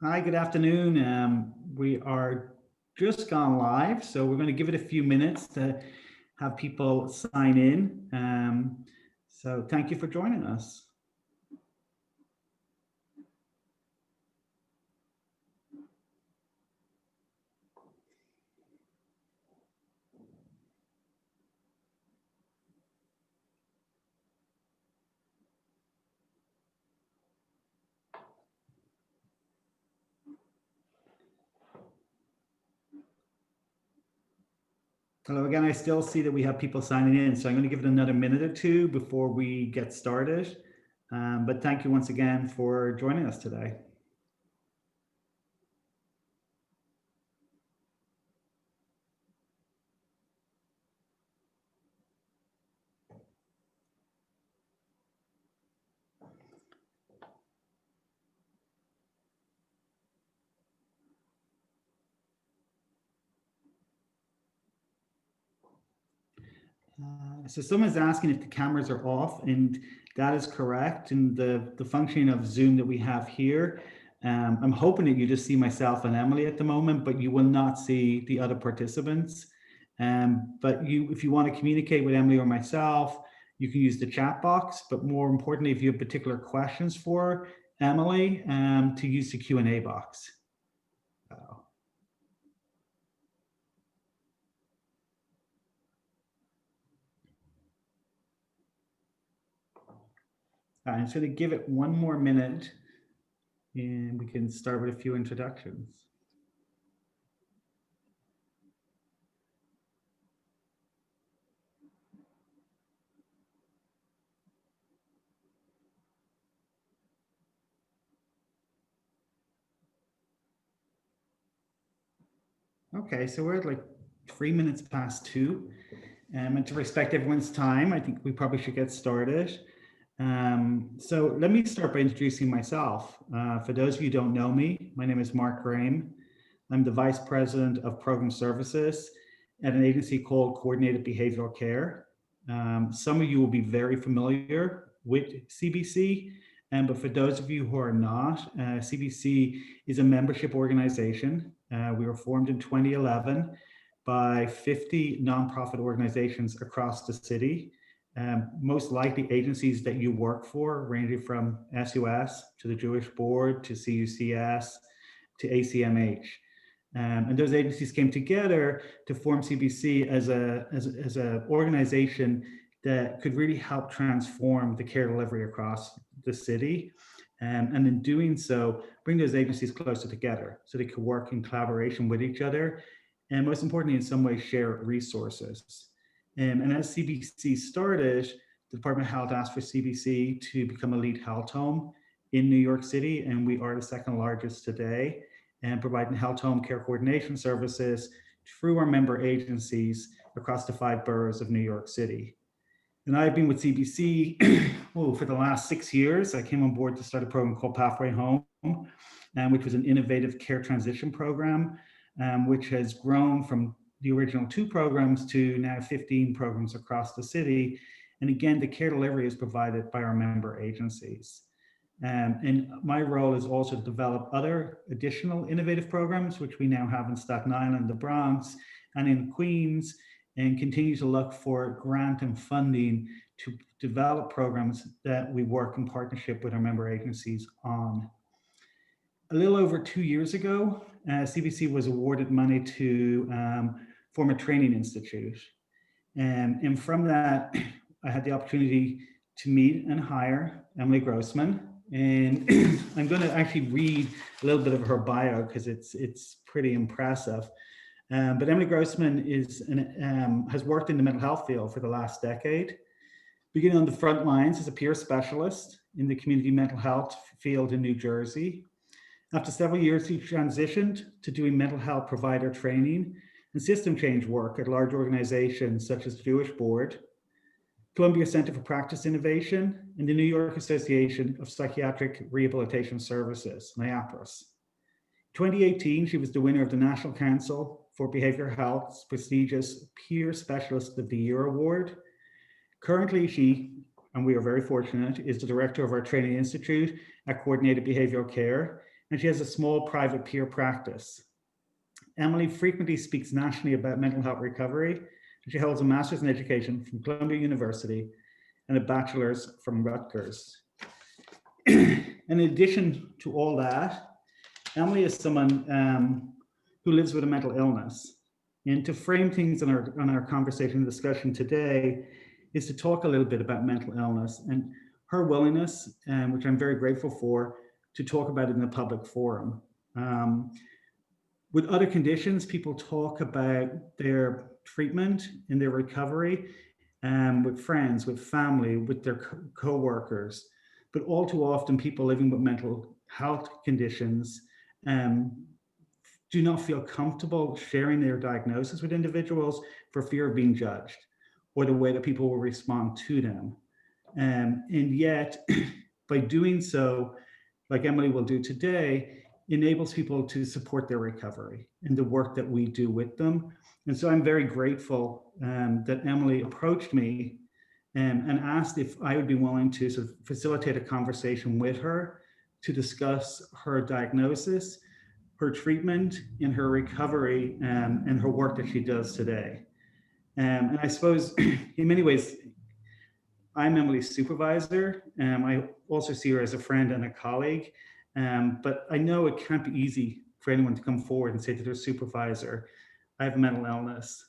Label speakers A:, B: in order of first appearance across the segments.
A: Hi, good afternoon. We are just gone live, so we're going to give it a few minutes to have people sign in. So thank you for joining us. Hello again. I still see that we have people signing in, so I'm going to give it another minute or two before we get started. But thank you once again for joining us today. So someone's asking if the cameras are off, and that is correct. And the functioning of Zoom that we have here, I'm hoping that you just see myself and Emily at the moment, but you will not see the other participants. But if you want to communicate with Emily or myself, you can use the chat box. But more importantly, if you have particular questions for Emily, to use the Q&A box. I'm just going to give it one more minute, and we can start with a few introductions. Okay, so we're at like 3 minutes past 2. And to respect everyone's time, I think we probably should get started. So let me start by introducing myself. For those of you who don't know me, my name is Mark Graham. I'm the Vice President of Program Services at an agency called Coordinated Behavioral Care. Some of you will be very familiar with CBC, but for those of you who are not, CBC is a membership organization. We were formed in 2011 by 50 nonprofit organizations across the city. Most likely agencies that you work for, ranging from SUS to the Jewish Board to CUCS to ACMH. And those agencies came together to form CBC as an organization that could really help transform the care delivery across the city. And in doing so, bring those agencies closer together so they could work in collaboration with each other. And most importantly, in some ways, share resources. And as CBC started, the Department of Health asked for CBC to become a lead health home in New York City. And we are the second largest today, and providing health home care coordination services through our member agencies across the 5 boroughs of New York City. And I've been with CBC for the last 6 years. I came on board to start a program called Pathway Home, which was an innovative care transition program, which has grown from the original 2 programs to now 15 programs across the city. And again, the care delivery is provided by our member agencies. And my role is also to develop other additional innovative programs, which we now have in Staten Island, the Bronx, and in Queens, and continue to look for grant and funding to develop programs that we work in partnership with our member agencies on. A little over 2 years ago, CBC was awarded money to form a training institute. And from that, I had the opportunity to meet and hire Emily Grossman. And I'm going to actually read a little bit of her bio because it's pretty impressive. But Emily Grossman has worked in the mental health field for the last decade, beginning on the front lines as a peer specialist in the community mental health field in New Jersey. After several years, she transitioned to doing mental health provider training and system change work at large organizations such as the Jewish Board, Columbia Center for Practice Innovation, and the New York Association of Psychiatric Rehabilitation Services, NIAPRS. In 2018, she was the winner of the National Council for Behavioral Health's prestigious Peer Specialist of the Year Award. Currently, she, and we are very fortunate, is the director of our Training Institute at Coordinated Behavioral Care, and she has a small private peer practice. Emily frequently speaks nationally about mental health recovery. She holds a master's in education from Columbia University and a bachelor's from Rutgers. In addition to all that, Emily is someone who lives with a mental illness. And to frame things on our conversation and discussion today is to talk a little bit about mental illness and her willingness, which I'm very grateful for, to talk about it in a public forum. With other conditions, people talk about their treatment and their recovery with friends, with family, with their co-workers. But all too often, people living with mental health conditions do not feel comfortable sharing their diagnosis with individuals for fear of being judged or the way that people will respond to them. And yet, by doing so, like Emily will do today, enables people to support their recovery and the work that we do with them. And so I'm very grateful that Emily approached me and asked if I would be willing to sort of facilitate a conversation with her to discuss her diagnosis, her treatment, and her recovery, and her work that she does today. And I suppose in many ways, I'm Emily's supervisor. I also see her as a friend and a colleague. But I know it can't be easy for anyone to come forward and say to their supervisor, I have a mental illness,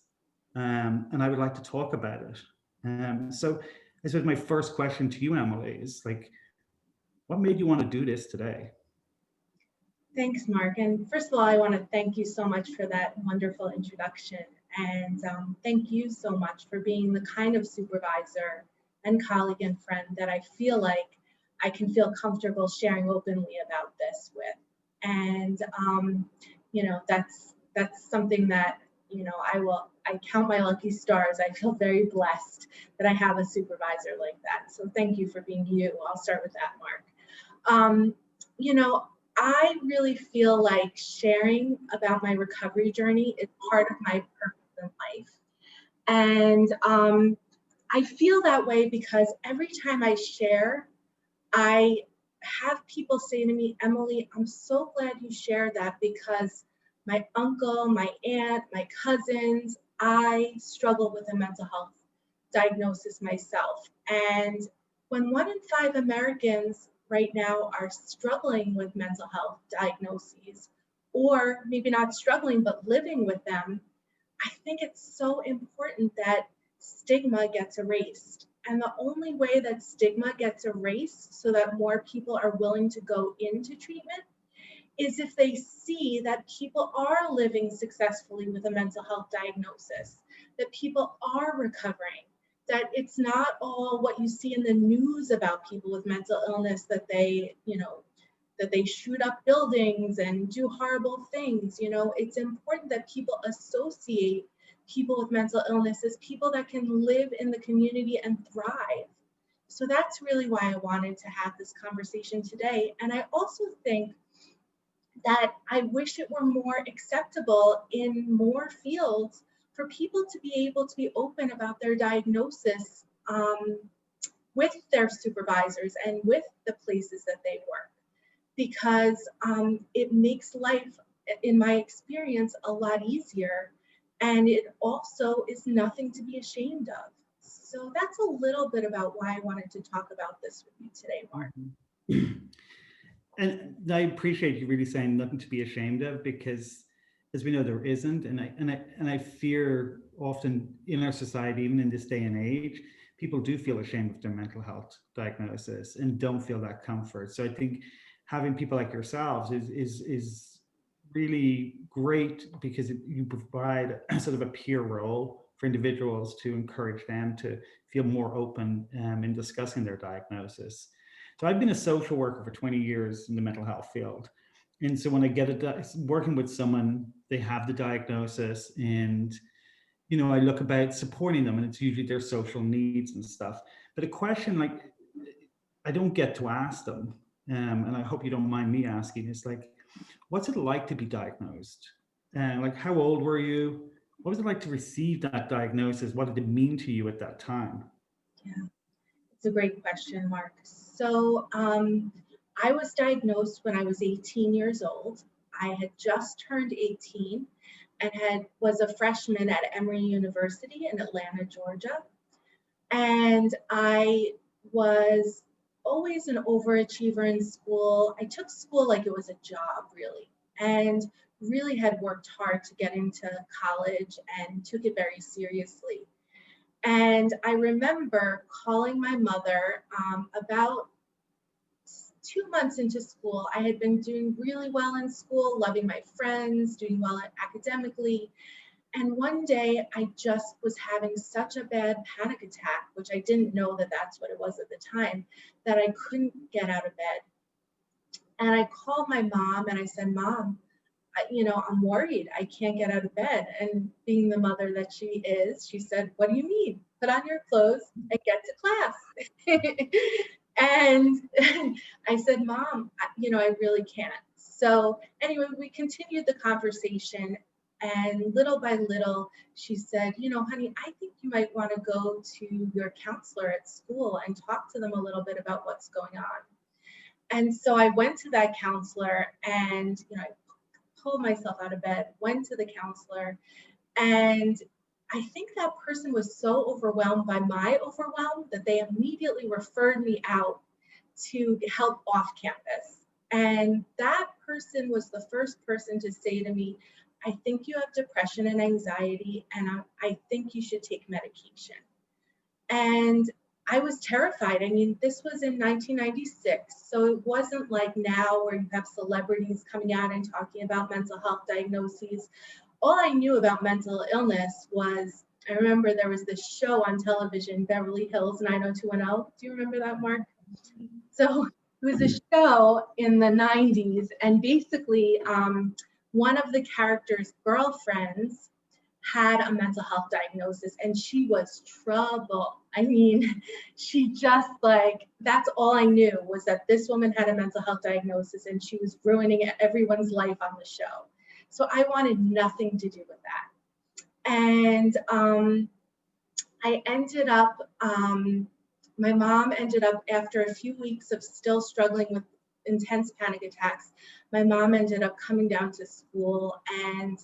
A: and I would like to talk about it. So I suppose my first question to you, Emily, is like, what made you want to do this today?
B: Thanks, Mark. And first of all, I want to thank you so much for that wonderful introduction. And thank you so much for being the kind of supervisor and colleague and friend that I feel like I can feel comfortable sharing openly about this with. And, that's something that, I count my lucky stars. I feel very blessed that I have a supervisor like that. So thank you for being you. I'll start with that, Mark. I really feel like sharing about my recovery journey is part of my purpose in life. And I feel that way because every time I share, I have people say to me, Emily, I'm so glad you shared that because my uncle, my aunt, my cousins, I struggle with a mental health diagnosis myself. And when 1 in 5 Americans right now are struggling with mental health diagnoses, or maybe not struggling, but living with them, I think it's so important that stigma gets erased. And the only way that stigma gets erased so that more people are willing to go into treatment is if they see that people are living successfully with a mental health diagnosis, that people are recovering, that it's not all what you see in the news about people with mental illness, that they shoot up buildings and do horrible things. It's important that people associate people with mental illness as people that can live in the community and thrive. So that's really why I wanted to have this conversation today. And I also think that I wish it were more acceptable in more fields for people to be able to be open about their diagnosis with their supervisors and with the places that they work, because it makes life, in my experience, a lot easier, and it also is nothing to be ashamed of. So that's a little bit about why I wanted to talk about this with you today, Mark.
A: And I appreciate you really saying nothing to be ashamed of, because as we know, there isn't. And I fear often in our society, even in this day and age, people do feel ashamed of their mental health diagnosis and don't feel that comfort. So I think having people like yourselves is really great, because you provide sort of a peer role for individuals to encourage them to feel more open in discussing their diagnosis. So I've been a social worker for 20 years in the mental health field. And so when I get working with someone, they have the diagnosis, and I look about supporting them, and it's usually their social needs and stuff. But a question like I don't get to ask them, and I hope you don't mind me asking, is like, what's it like to be diagnosed? Like, how old were you? What was it like to receive that diagnosis? What did it mean to you at that time?
B: Yeah, it's a great question, Mark. So I was diagnosed when I was 18 years old. I had just turned 18 and was a freshman at Emory University in Atlanta, Georgia. And I was always an overachiever in school. I took school like it was a job, really, and really had worked hard to get into college and took it very seriously. And I remember calling my mother about 2 months into school. I had been doing really well in school, loving my friends, doing well academically. And one day I just was having such a bad panic attack, which I didn't know that that's what it was at the time, that I couldn't get out of bed. And I called my mom and I said, Mom, I'm worried. I can't get out of bed. And being the mother that she is, she said, what do you mean? Put on your clothes and get to class. And I said, Mom, I really can't. So anyway, we continued the conversation. And little by little, she said, honey, I think you might want to go to your counselor at school and talk to them a little bit about what's going on. And so I went to that counselor and, I pulled myself out of bed, went to the counselor, and I think that person was so overwhelmed by my overwhelm that they immediately referred me out to help off campus. And that person was the first person to say to me, I think you have depression and anxiety, and I think you should take medication. And I was terrified. I mean, this was in 1996, so it wasn't like now where you have celebrities coming out and talking about mental health diagnoses. All I knew about mental illness was, I remember there was this show on television, Beverly Hills 90210. Do you remember that, Mark? So it was a show in the 90s, and basically one of the characters' girlfriends had a mental health diagnosis, and she was trouble. I mean, she just that's all I knew was that this woman had a mental health diagnosis and she was ruining everyone's life on the show. So I wanted nothing to do with that. And I ended up, my mom ended up, after a few weeks of still struggling with intense panic attacks, my mom ended up coming down to school, and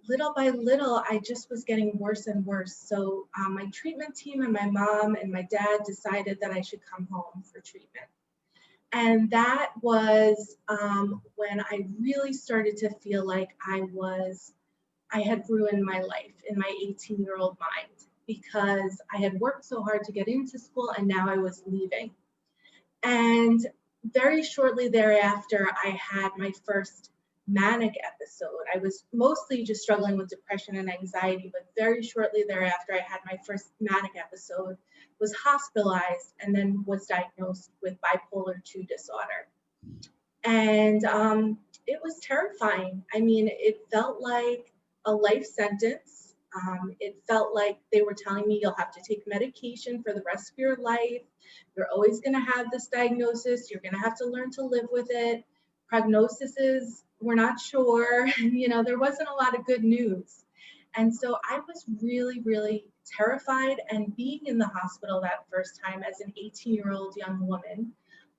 B: little by little, I just was getting worse and worse. So my treatment team and my mom and my dad decided that I should come home for treatment. And that was when I really started to feel like I had ruined my life in my 18-year-old mind, because I had worked so hard to get into school and now I was leaving. And very shortly thereafter, I had my first manic episode. I was mostly just struggling with depression and anxiety, but very shortly thereafter, I had my first manic episode, was hospitalized, and then was diagnosed with bipolar II disorder. And it was terrifying. I mean, it felt like a life sentence. It felt like they were telling me, you'll have to take medication for the rest of your life. You're always going to have this diagnosis. You're going to have to learn to live with it. Prognoses, we're not sure. There wasn't a lot of good news. And so I was really, really terrified. And being in the hospital that first time as an 18-year-old young woman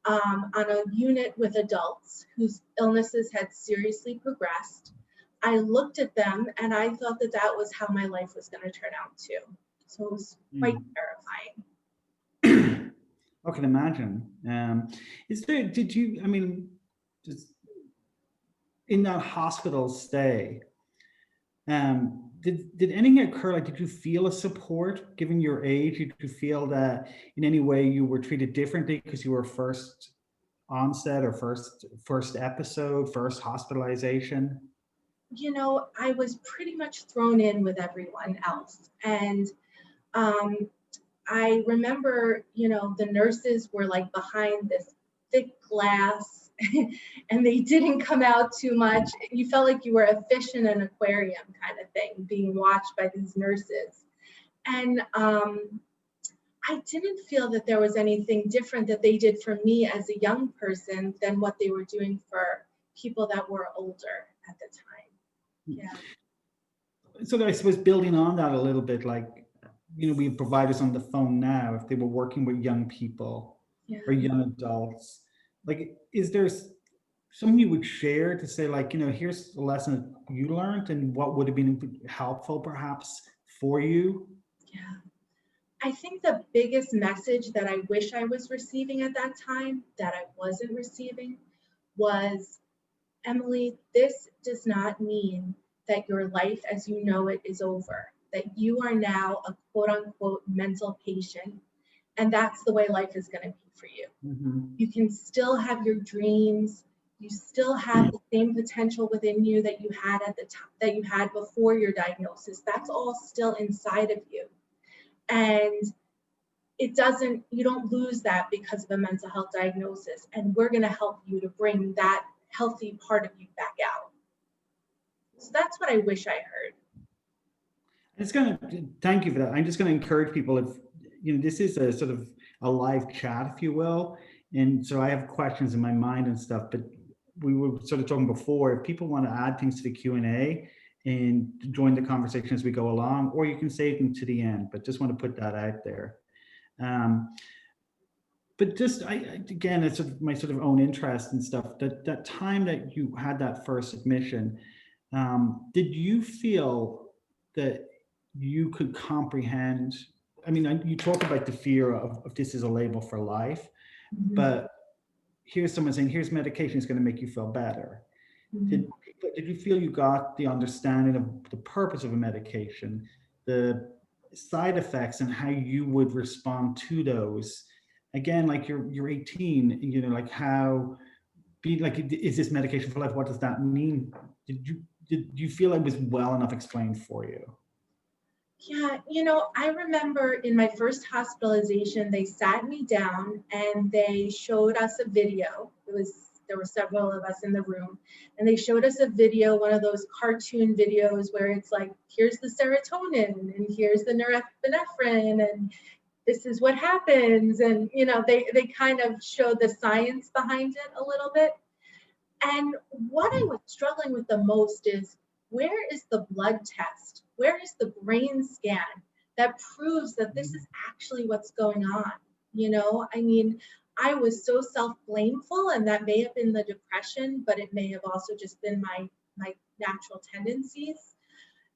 B: on a unit with adults whose illnesses had seriously progressed, I looked at them and I thought that that was how my life was going to turn out too. So it was quite terrifying.
A: I can imagine. In that hospital stay, did anything occur? Like, did you feel a support given your age? Did you feel that in any way you were treated differently because you were first onset or first episode, first hospitalization?
B: I was pretty much thrown in with everyone else. And I remember, the nurses were like behind this thick glass and they didn't come out too much. You felt like you were a fish in an aquarium kind of thing, being watched by these nurses. And I didn't feel that there was anything different that they did for me as a young person than what they were doing for people that were older at the time. Yeah.
A: So I suppose building on that a little bit, we have providers on the phone now, if they were working with young people or young adults, like, is there something you would share to say, like, here's a lesson you learned and what would have been helpful perhaps for you?
B: Yeah. I think the biggest message that I wish I was receiving at that time that I wasn't receiving was, Emily, this does not mean that your life as you know it is over, that you are now a quote unquote mental patient, and that's the way life is going to be for you.
A: Mhm.
B: You can still have your dreams. You still have the same potential within you that you had at the time, that you had before your diagnosis. That's all still inside of you. And you don't lose that because of a mental health diagnosis. And we're going to help you to bring that healthy part of you back out. So that's what I wish I heard.
A: Thank you for that. I'm just going to encourage people, if, this is a sort of a live chat, if you will. And so I have questions in my mind and stuff, but we were sort of talking before, if people want to add things to the Q&A and join the conversation as we go along, or you can save them to the end, but just want to put that out there. But just, again, it's sort of my sort of own interest and stuff, that time that you had that first admission, did you feel that you could comprehend? I mean, you talk about the fear of this is a label for life, but here's someone saying, here's medication, it's going to make you feel better. Did you feel you got the understanding of the purpose of a medication, the side effects, and how you would respond to those? Again, like you're 18, like is this medication for life? What does that mean? Did you feel it was well enough explained for you?
B: Yeah, I remember in my first hospitalization, they sat me down and they showed us a video. There were several of us in the room, and they showed us a video, one of those cartoon videos where it's like, here's the serotonin and here's the norepinephrine and this is what happens. And they kind of showed the science behind it a little bit. And what I was struggling with the most is, where is the blood test? Where is the brain scan that proves that this is actually what's going on? I mean, I was so self-blameful, and that may have been the depression, but it may have also just been my natural tendencies,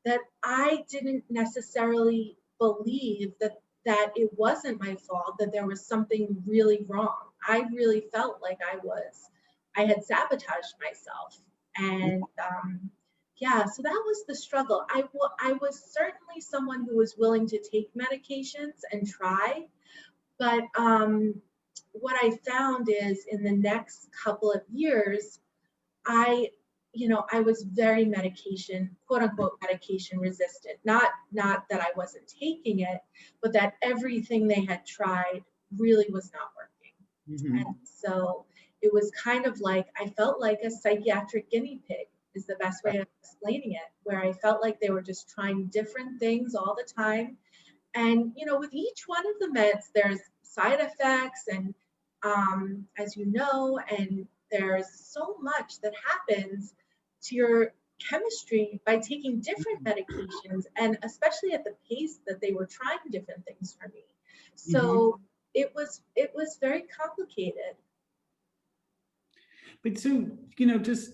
B: that I didn't necessarily believe that it wasn't my fault, that there was something really wrong. I really felt like I had sabotaged myself. And yeah, so that was the struggle. I was certainly someone who was willing to take medications and try, but what I found is, in the next couple of years, I was very quote unquote medication resistant. Not that I wasn't taking it, but that everything they had tried really was not working. And so it was kind of like, I felt like a psychiatric guinea pig is the best way of explaining it, where I felt like they were just trying different things all the time. And, with each one of the meds, there's side effects and, as you know, and there's so much that happens to your chemistry by taking different medications, and especially at the pace that they were trying different things for me. So it was very complicated.
A: But so, just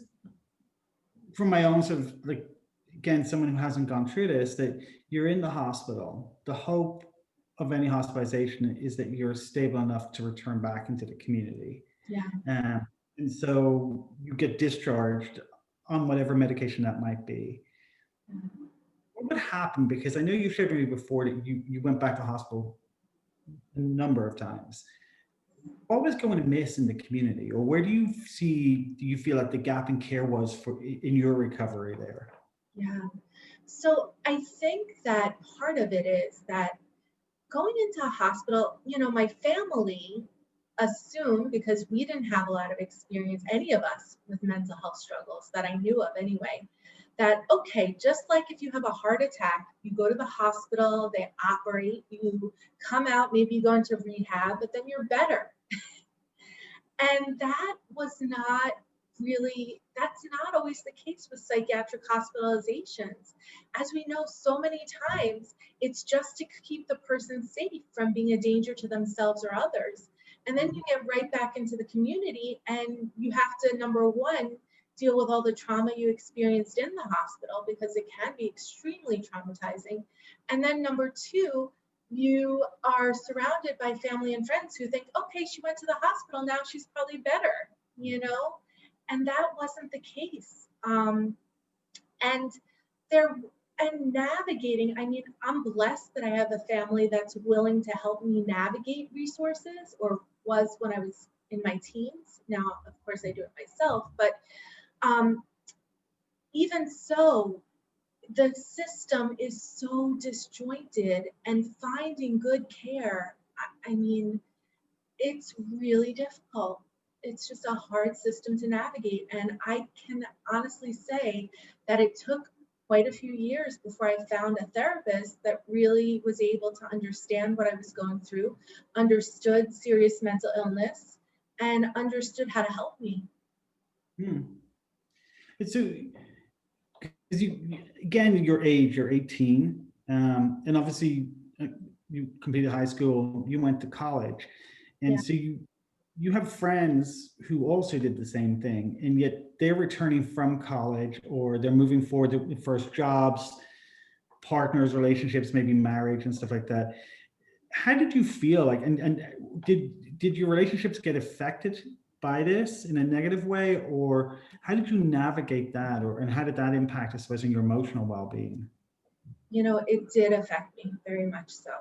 A: from my own sort of, like, again, someone who hasn't gone through this, that you're in the hospital, the hope of any hospitalization is that you're stable enough to return back into the community.
B: Yeah.
A: And so you get discharged on whatever medication that might be. What would happen? Because I know you shared with me before that you went back to hospital a number of times. What was going amiss in the community, or where do you feel like the gap in care was in your recovery there?
B: Yeah. So I think that part of it is that going into a hospital, my family assumed, because we didn't have a lot of experience, any of us, with mental health struggles that I knew of anyway, that, okay, just like if you have a heart attack, you go to the hospital, they operate, you come out, maybe you go into rehab, but then you're better. And that's not always the case with psychiatric hospitalizations. As we know, so many times, it's just to keep the person safe from being a danger to themselves or others. And then you get right back into the community, and you have to, number one, deal with all the trauma you experienced in the hospital, because it can be extremely traumatizing. And then number two, you are surrounded by family and friends who think, okay, she went to the hospital, now she's probably better, you know? And that wasn't the case. And there, and navigating, I mean, I'm blessed that I have a family that's willing to help me navigate resources, or was when I was in my teens. Now, of course, I do it myself, but even so, the system is so disjointed, and finding good care, I mean, it's really difficult. It's just a hard system to navigate. And I can honestly say that it took quite a few years before I found a therapist that really was able to understand what I was going through, understood serious mental illness, and understood how to help me.
A: It's so, because again, your age, you're 18, and obviously you completed high school, you went to college, and
B: Yeah.
A: so you have friends who also did the same thing, and yet they're returning from college, or they're moving forward with first jobs, partners, relationships, maybe marriage and stuff like that. How did you feel like, and did your relationships get affected by this in a negative way, or how did you navigate that, and how did that impact, I suppose, in your emotional well-being?
B: You know, it did affect me very much so.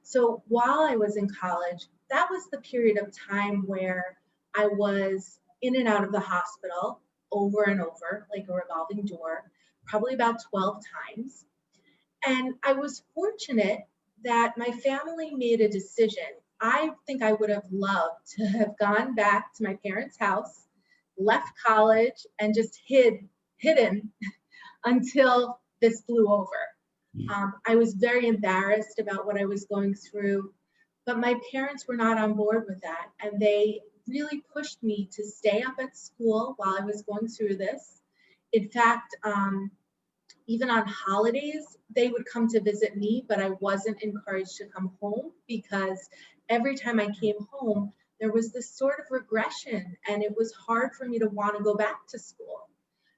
B: So while I was in college, that was the period of time where I was in and out of the hospital over and over, like a revolving door, probably about 12 times. And I was fortunate that my family made a decision. I think I would have loved to have gone back to my parents' house, left college, and just hidden until this blew over. I was very embarrassed about what I was going through, but my parents were not on board with that. And they really pushed me to stay up at school while I was going through this. In fact, even on holidays, they would come to visit me, but I wasn't encouraged to come home, because every time I came home, there was this sort of regression, and it was hard for me to want to go back to school.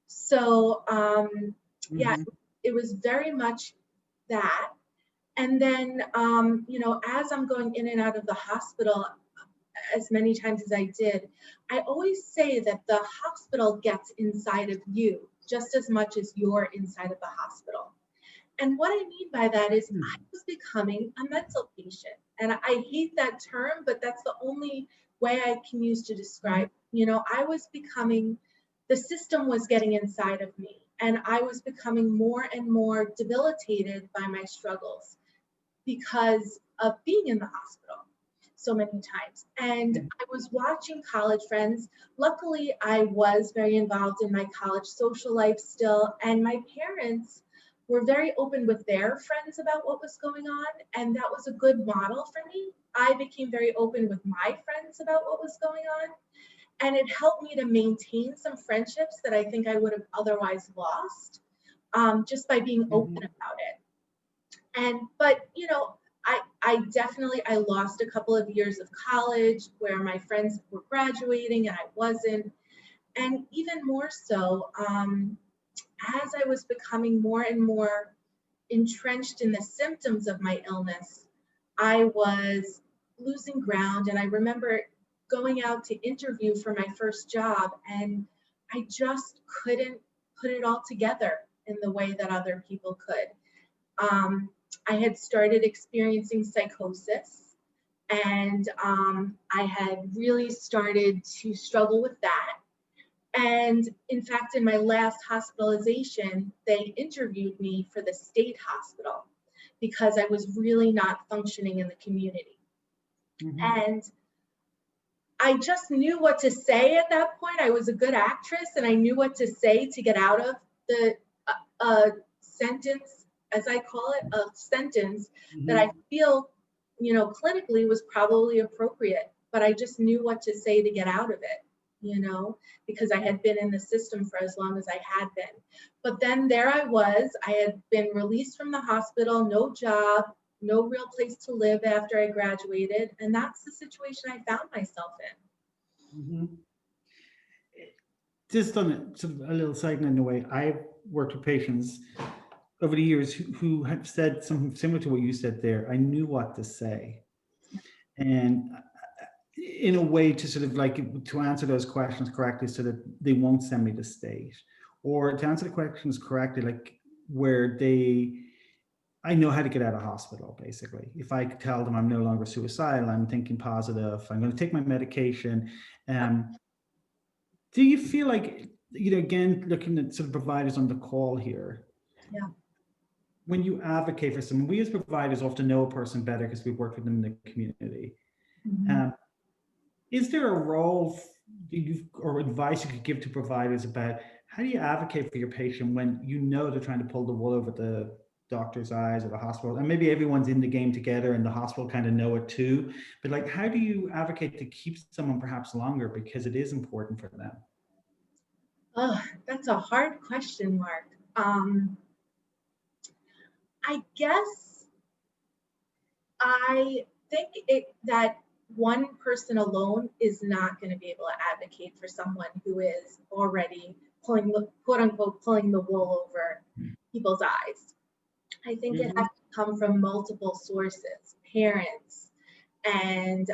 B: So yeah, it was very much that. And then, you know, as I'm going in and out of the hospital as many times as I did, I always say that the hospital gets inside of you just as much as you're inside of the hospital. And what I mean by that is I was becoming a mental patient. And I hate that term, but that's the only way I can use to describe, you know, I was becoming, the system was getting inside of me, and I was becoming more and more debilitated by my struggles because of being in the hospital so many times. And I was watching college friends. Luckily, I was very involved in my college social life still, and my parents were very open with their friends about what was going on, and that was a good model for me. I became very open with my friends about what was going on, and it helped me to maintain some friendships that I think I would have otherwise lost, just by being open about it. But you know, I definitely, I lost a couple of years of college where my friends were graduating and I wasn't. And even more so, as I was becoming more and more entrenched in the symptoms of my illness, I was losing ground. And I remember going out to interview for my first job, and I just couldn't put it all together in the way that other people could. I had started experiencing psychosis, and I had really started to struggle with that. And in fact, in my last hospitalization, they interviewed me for the state hospital because I was really not functioning in the community. And I just knew what to say at that point. I was a good actress, and I knew what to say to get out of the sentence, as I call it, a sentence that I feel, you know, clinically was probably appropriate, but I just knew what to say to get out of it, you know, because I had been in the system for as long as I had been. But then there I was, I had been released from the hospital, no job, no real place to live after I graduated. And that's the situation I found myself in.
A: Mhm. Just on sort of a little side note in a way, I've worked with patients over the years who have said something similar to what you said there. I knew what to say. And in a way to sort of like to answer those questions correctly so that they won't send me to state, or to answer the questions correctly, like where I know how to get out of hospital, basically. If I tell them I'm no longer suicidal, I'm thinking positive, I'm going to take my medication. Do you feel like, again, looking at sort of providers on the call here,
B: Yeah.
A: when you advocate for someone, we as providers often know a person better because we've worked with them in the community. Is there a role or advice you could give to providers about how do you advocate for your patient when you know they're trying to pull the wool over the doctor's eyes or the hospital, and maybe everyone's in the game together and the hospital kind of know it too, but like how do you advocate to keep someone perhaps longer because it is important for them?
B: Oh, that's a hard question, Mark. I guess I think that one person alone is not going to be able to advocate for someone who is already pulling the quote unquote pulling the wool over people's eyes. I think it has to come from multiple sources, parents and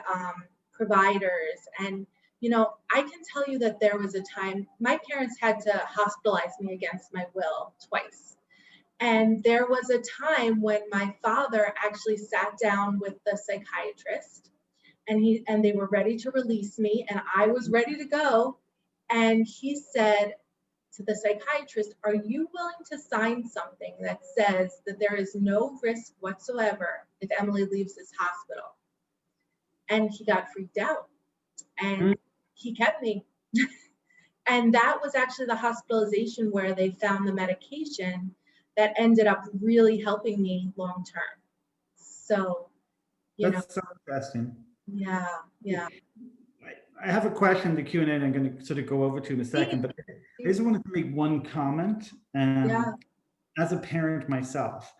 B: providers. And, I can tell you that there was a time my parents had to hospitalize me against my will twice. And there was a time when my father actually sat down with the psychiatrist and they were ready to release me and I was ready to go. And he said to the psychiatrist, "Are you willing to sign something that says that there is no risk whatsoever if Emily leaves this hospital?" And he got freaked out and he kept me. And that was actually the hospitalization where they found the medication that ended up really helping me long term. So,
A: That's so interesting.
B: yeah.
A: I have a question, the Q&A, and I'm going to sort of go over to in a second, but I just wanted to make one comment. As a parent myself,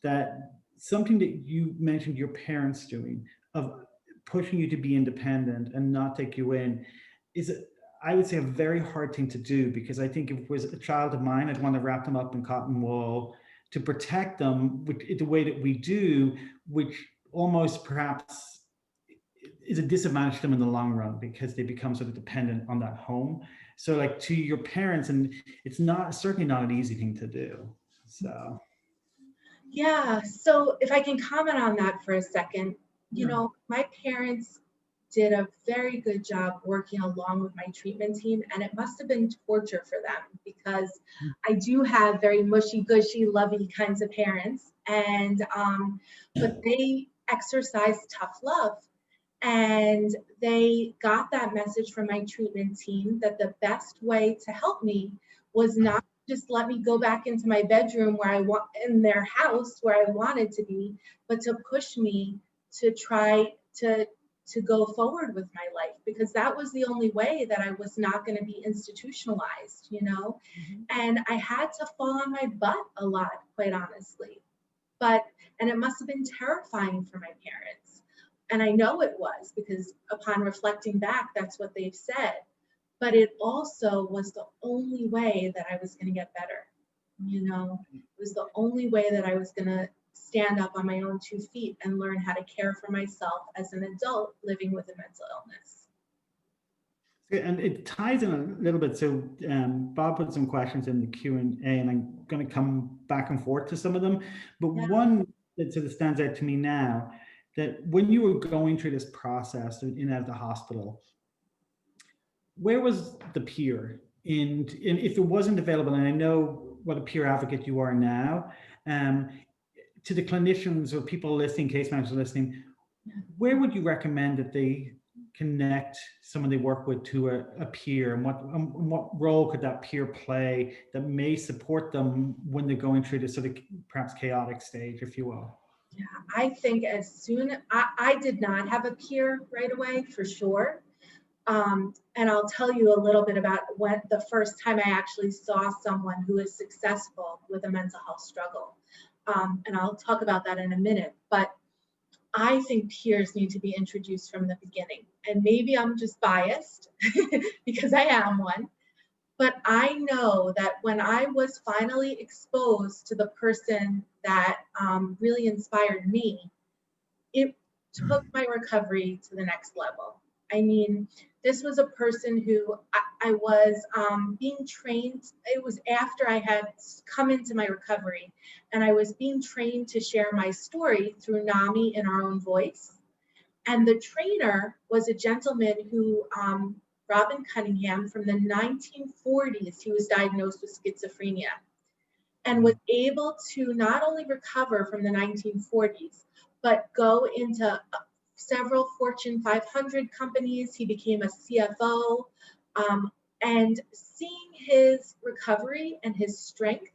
A: that something that you mentioned your parents doing of pushing you to be independent and not take you in is, I would say, a very hard thing to do, because I think if it was a child of mine, I'd want to wrap them up in cotton wool to protect them the way that we do, which almost perhaps is a disadvantage to them in the long run because they become sort of dependent on that home. So like to your parents, and it's certainly not an easy thing to do. So.
B: Yeah, so if I can comment on that for a second, my parents did a very good job working along with my treatment team, and it must have been torture for them because I do have very mushy, gushy, lovey kinds of parents, and but they exercise tough love. And they got that message from my treatment team that the best way to help me was not just let me go back into my bedroom where I want in their house where I wanted to be, but to push me to try to go forward with my life, because that was the only way that I was not going to be institutionalized, And I had to fall on my butt a lot, quite honestly. And it must have been terrifying for my parents. And I know it was, because upon reflecting back, that's what they've said. But it also was the only way that I was going to get better. It was the only way that I was going to stand up on my own 2 feet and learn how to care for myself as an adult living with a mental illness.
A: And it ties in a little bit. So Bob put some questions in the Q&A, and I'm going to come back and forth to some of them. But one that sort of stands out to me now, that when you were going through this process in and out of the hospital, where was the peer? And if it wasn't available, and I know what a peer advocate you are now, to the clinicians or people listening, case managers listening, where would you recommend that they connect someone they work with to a peer, and what role could that peer play that may support them when they're going through this sort of perhaps chaotic stage, if you will?
B: Yeah, I think as soon, I did not have a peer right away, for sure. And I'll tell you a little bit about when the first time I actually saw someone who is successful with a mental health struggle. And I'll talk about that in a minute, but I think peers need to be introduced from the beginning. And maybe I'm just biased because I am one, but I know that when I was finally exposed to the person that really inspired me, it took my recovery to the next level. I mean, this was a person who I was being trained. It was after I had come into my recovery, and I was being trained to share my story through NAMI in our own voice. And the trainer was a gentleman who, Robin Cunningham, from the 1940s, he was diagnosed with schizophrenia and was able to not only recover from the 1940s, but go into several Fortune 500 companies. He became a CFO, and seeing his recovery and his strength,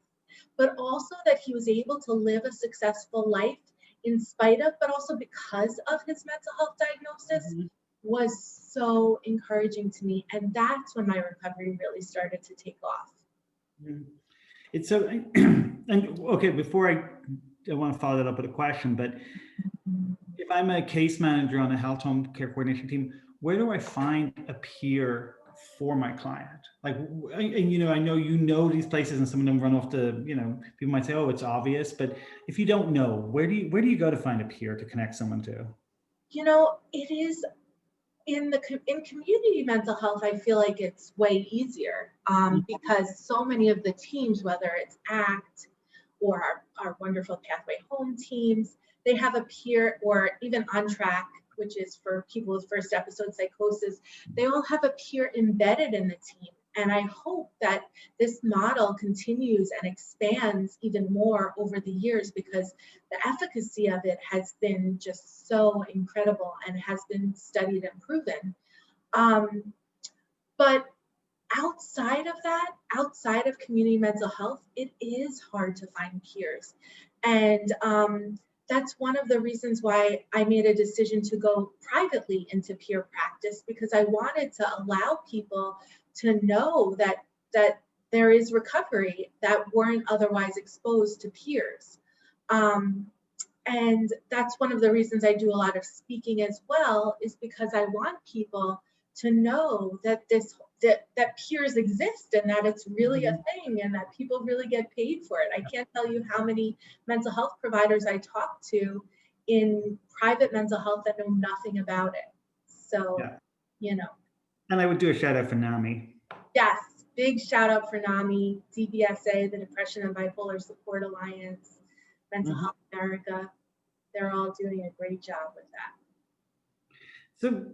B: but also that he was able to live a successful life in spite of, but also because of his mental health diagnosis, was so encouraging to me. And that's when my recovery really started to take off.
A: It's so, and okay, before I want to follow that up with a question, but if I'm a case manager on a health home care coordination team, where do I find a peer for my client? Like, and you know, I know these places, and some of them run off the, you know, people might say, oh, it's obvious, but if you don't know, where do you go to find a peer to connect someone to?
B: You know, it is in community mental health, I feel like it's way easier because so many of the teams, whether it's ACT or our wonderful Pathway Home teams, they have a peer, or even On Track, which is for people with first episode psychosis, they all have a peer embedded in the team. And I hope that this model continues and expands even more over the years, because the efficacy of it has been just so incredible and has been studied and proven. But outside of that, outside of community mental health, it is hard to find peers. And that's one of the reasons why I made a decision to go privately into peer practice, because I wanted to allow people to know that there is recovery that weren't otherwise exposed to peers. And that's one of the reasons I do a lot of speaking as well, is because I want people to know that that peers exist and that it's really a thing and that people really get paid for it. I can't tell you how many mental health providers I talk to in private mental health that know nothing about it. So, yeah. You know.
A: And I would do a shout out for NAMI.
B: Yes, big shout out for NAMI, DBSA, the Depression and Bipolar Support Alliance, Mental Health America. They're all doing a great job with that. So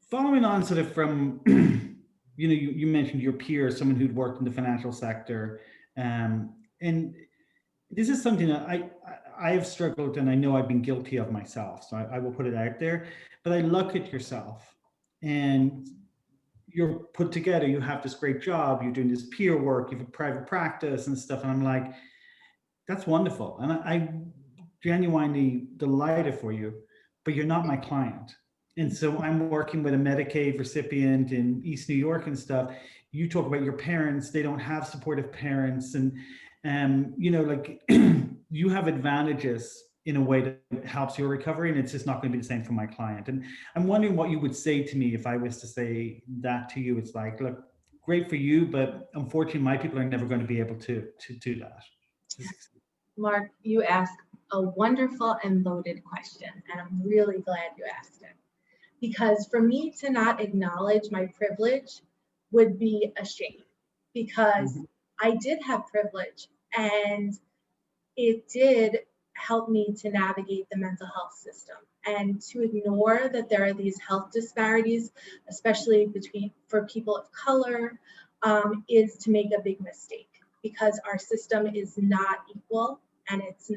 A: following on sort of from, you know, you mentioned your peer, someone who'd worked in the financial sector. And this is something that I've struggled, and I know I've been guilty of myself. So I will put it out there, but I look at yourself and you're put together, you have this great job, you're doing this peer work, you have a private practice and stuff. And I'm like, that's wonderful. And I genuinely delighted for you, but you're not my client. And so I'm working with a Medicaid recipient in East New York and stuff. You talk about your parents, they don't have supportive parents. And, you know, like you have advantages in a way that helps your recovery, and it's just not going to be the same for my client. And I'm wondering what you would say to me if I was to say that to you. It's like, look, great for you, but unfortunately my people are never going to be able to do that.
B: Mark, you asked a wonderful and loaded question, and I'm really glad you asked it. Because for me to not acknowledge my privilege would be a shame, because I did have privilege and it did help me to navigate the mental health system. And to ignore that there are these health disparities, especially for people of color, is to make a big mistake, because our system is not equal, and it's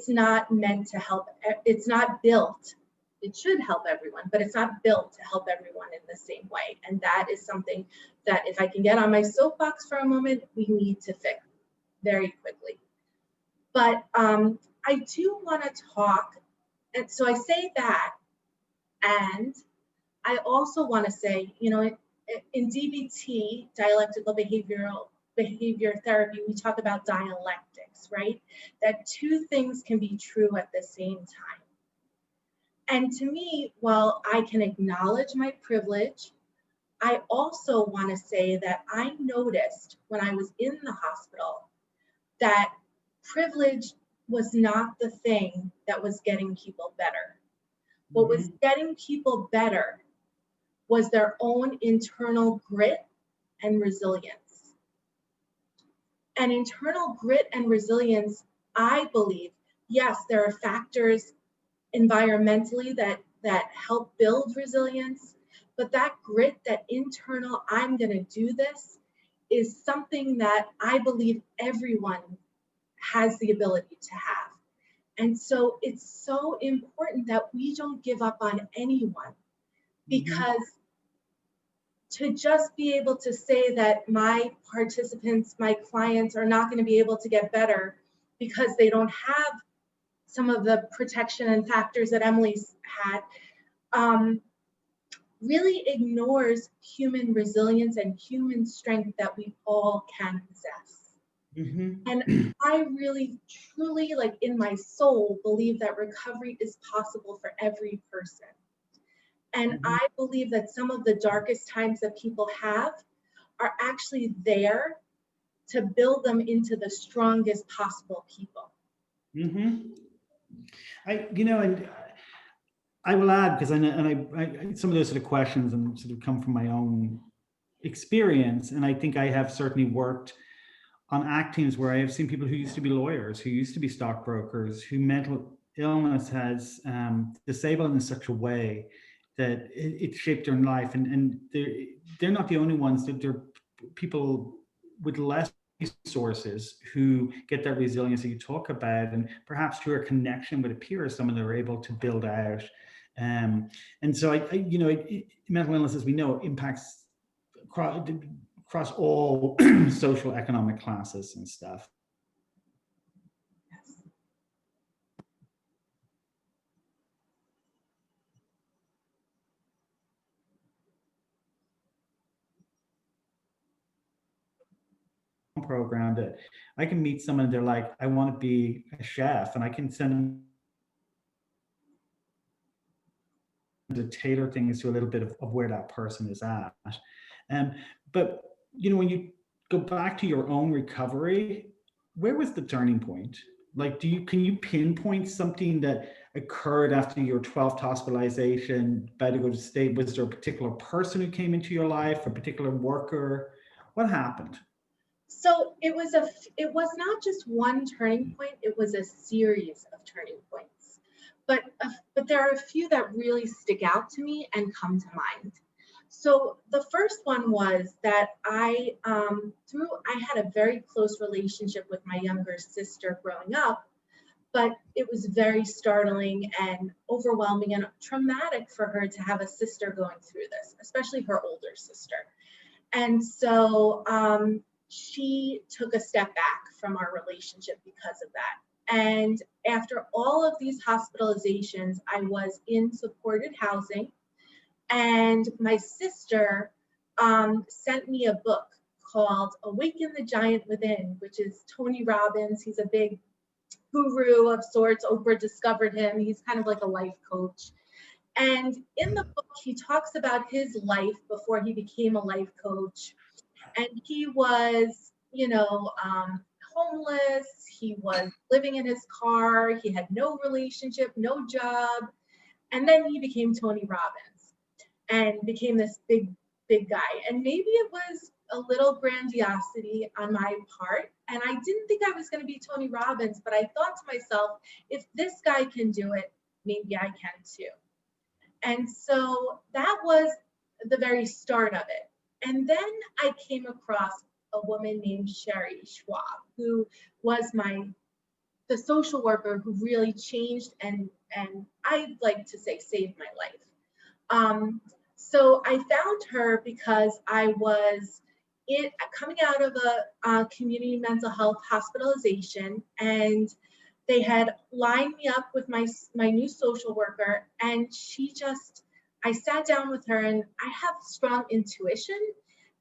B: not meant to help. It's not built. It should help everyone, but it's not built to help everyone in the same way. And that is something that, if I can get on my soapbox for a moment, we need to fix very quickly. But I do want to talk, and so I say that, and I also want to say, you know, in DBT, dialectical behavioral behavior therapy, we talk about dialectics, right? That two things can be true at the same time. And to me, while I can acknowledge my privilege, I also want to say that I noticed when I was in the hospital that privilege was not the thing that was getting people better. What was getting people better was their own internal grit and resilience. And internal grit and resilience, I believe, yes, there are factors environmentally that help build resilience, but that grit, that internal, I'm going to do this, is something that I believe everyone has the ability to have. And so it's so important that we don't give up on anyone, because to just be able to say that my participants, my clients are not going to be able to get better because they don't have some of the protection and factors that Emily's had, really ignores human resilience and human strength that we all can possess. And I really, truly, like in my soul, believe that recovery is possible for every person. And I believe that some of the darkest times that people have are actually there to build them into the strongest possible people.
A: I will add, because I some of those sort of questions and sort of come from my own experience, and I think I have certainly worked on ACT teams where I have seen people who used to be lawyers, who used to be stockbrokers, who mental illness has disabled in such a way that it shaped their life, and they're not the only ones. That they're people with less resources who get that resilience that you talk about, and perhaps through a connection with a peer or someone they're able to build out. And so mental illness, as we know, impacts across all social economic classes and stuff. Program that I can meet someone and they're like, I want to be a chef, and I can send them to tailor things to a little bit of where that person is at. But when you go back to your own recovery, where was the turning point? Like, can you pinpoint something that occurred after your 12th hospitalization, about to go to state? Was there a particular person who came into your life, a particular worker? What happened?
B: So it was not just one turning point, it was a series of turning points. But there are a few that really stick out to me and come to mind. So the first one was that I had a very close relationship with my younger sister growing up, but it was very startling and overwhelming and traumatic for her to have a sister going through this, especially her older sister. And so she took a step back from our relationship because of that. And after all of these hospitalizations, I was in supported housing, and my sister sent me a book called Awaken the Giant Within, which is Tony Robbins. He's a big guru of sorts. Oprah discovered him. He's kind of like a life coach. And in the book, he talks about his life before he became a life coach. And he was, homeless. He was living in his car. He had no relationship, no job. And then he became Tony Robbins and became this big guy. And maybe it was a little grandiosity on my part. And I didn't think I was going to be Tony Robbins, but I thought to myself, if this guy can do it, maybe I can too. And so that was the very start of it. And then I came across a woman named Sherry Schwab, who was the social worker who really changed and I'd like to say saved my life. So I found her because I was coming out of a community mental health hospitalization, and they had lined me up with my new social worker, and I sat down with her, and I have strong intuition,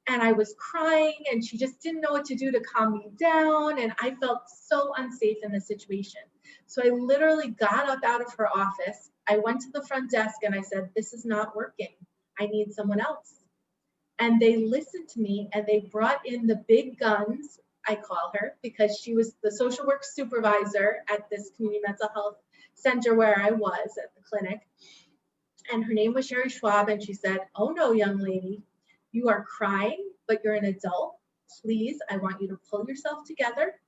B: and I was crying, and she just didn't know what to do to calm me down, and I felt so unsafe in the situation. So I literally got up out of her office. I went to the front desk and I said, "This is not working. I need someone else." And they listened to me, and they brought in the big guns, I call her, because she was the social work supervisor at this community mental health center where I was at the clinic. And her name was Sherry Schwab, and she said, "Oh no, young lady, you are crying, but you're an adult. Please, I want you to pull yourself together.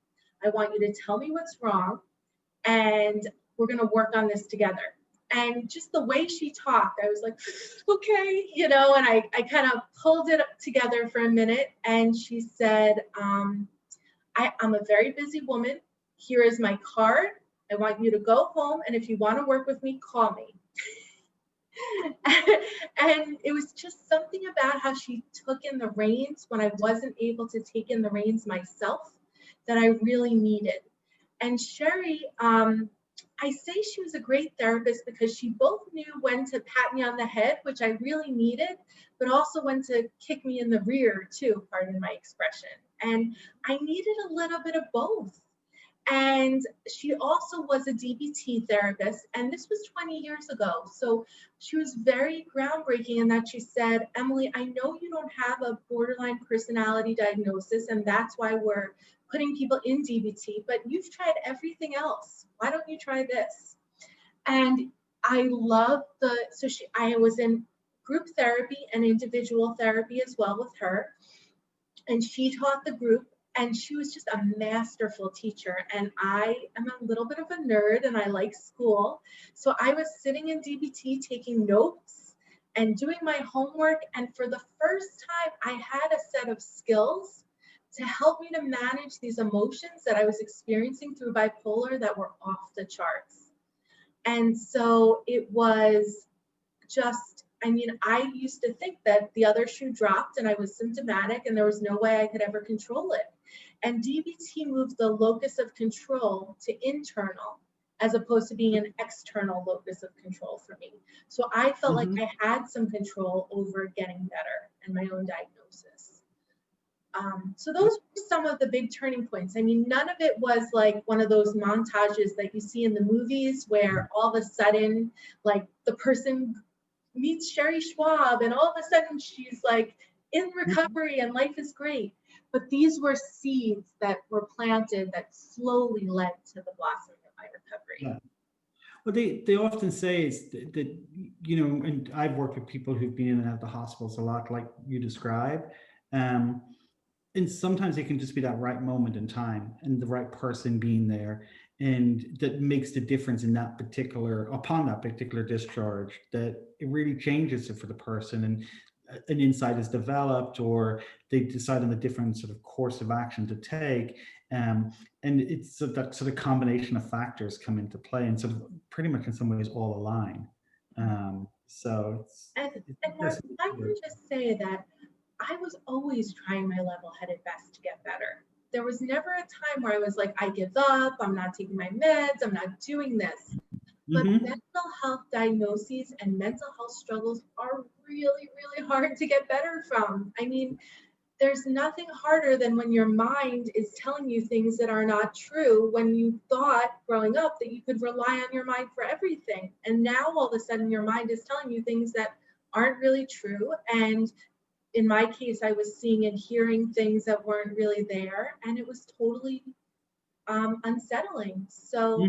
B: I want you to tell me what's wrong, and we're going to work on this together." And just the way she talked, I was like, okay, and I kind of pulled it together for a minute. And she said, I'm a very busy woman. Here is my card. I want you to go home. And if you want to work with me, call me. And it was just something about how she took in the reins when I wasn't able to take in the reins myself that I really needed. And Sherry, I say she was a great therapist because she both knew when to pat me on the head, which I really needed, but also when to kick me in the rear too, pardon my expression. And I needed a little bit of both. And she also was a DBT therapist, and this was 20 years ago. So she was very groundbreaking in that she said, "Emily, I know you don't have a borderline personality diagnosis, and that's why we're putting people in DBT, but you've tried everything else. Why don't you try this?" And I love I was in group therapy and individual therapy as well with her. And she taught the group, and she was just a masterful teacher. And I am a little bit of a nerd, and I like school. So I was sitting in DBT taking notes and doing my homework. And for the first time, I had a set of skills to help me to manage these emotions that I was experiencing through bipolar that were off the charts. And so it was just, I used to think that the other shoe dropped and I was symptomatic and there was no way I could ever control it. And DBT moved the locus of control to internal as opposed to being an external locus of control for me. So I felt like I had some control over getting better and my own diagnosis. So those were some of the big turning points. None of it was like one of those montages that you see in the movies where all of a sudden, like the person meets Sherry Schwab and all of a sudden she's like in recovery and life is great. But these were seeds that were planted that slowly led to the blossoming of my recovery.
A: Yeah. Well, they often say is that, and I've worked with people who've been in and out of the hospitals a lot, like you describe. And sometimes it can just be that right moment in time and the right person being there. And that makes the difference in upon that particular discharge, that it really changes it for the person, and an insight is developed, or they decide on a different sort of course of action to take. And it's that sort of combination of factors come into play and sort of pretty much in some ways all align. So it's,
B: and Mark, I can just say that I was always trying my level-headed best to get better. There was never a time where I was like, I give up, I'm not taking my meds, I'm not doing this. But mental health diagnoses and mental health struggles are really, really hard to get better from. There's nothing harder than when your mind is telling you things that are not true, when you thought growing up that you could rely on your mind for everything. And now all of a sudden your mind is telling you things that aren't really true. And in my case, I was seeing and hearing things that weren't really there, and it was totally unsettling. So,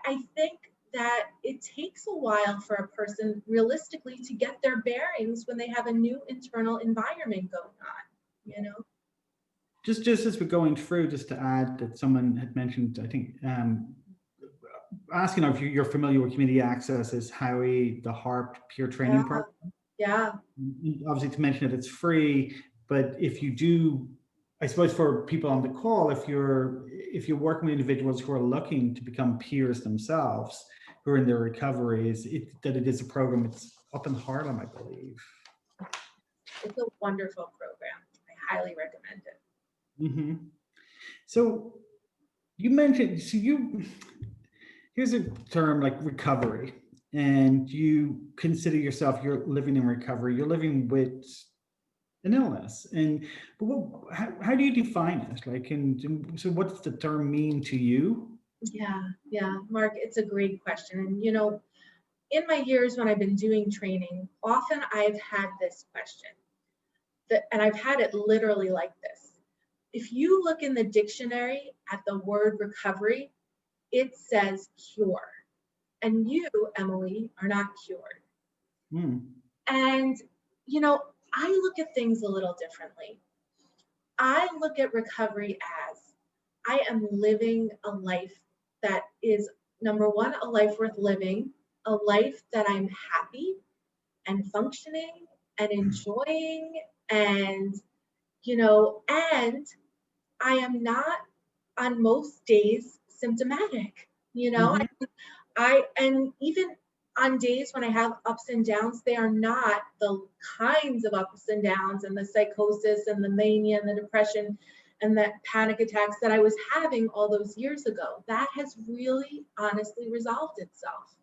B: I think that it takes a while for a person realistically to get their bearings when they have a new internal environment going on,
A: Just as we're going through, just to add that someone had mentioned, I think, asking if you're familiar with community access, is Howie, the HARP peer training program.
B: Yeah.
A: Obviously, to mention that it's free, but if you do, I suppose for people on the call, if you're working with individuals who are looking to become peers themselves, who are in their recoveries, that it is a program. It's up in Harlem, I believe.
B: It's a wonderful program. I highly recommend it.
A: So you mentioned, here's a term like recovery, and you consider yourself, you're living in recovery, you're living with an illness. And but how do you define it? Like, and so what does the term mean to you?
B: Yeah, Mark, it's a great question. And in my years when I've been doing training, often I've had this question and I've had it literally like this. If you look in the dictionary at the word recovery, it says cure. And you, Emily, are not cured.
A: Hmm.
B: And, I look at things a little differently. I look at recovery as I am living a life that is, number one, a life worth living, a life that I'm happy and functioning and enjoying, and and I am not on most days symptomatic.
A: Hmm.
B: And even on days when I have ups and downs, they are not the kinds of ups and downs and the psychosis and the mania and the depression and the panic attacks that I was having all those years ago. That has really honestly resolved itself.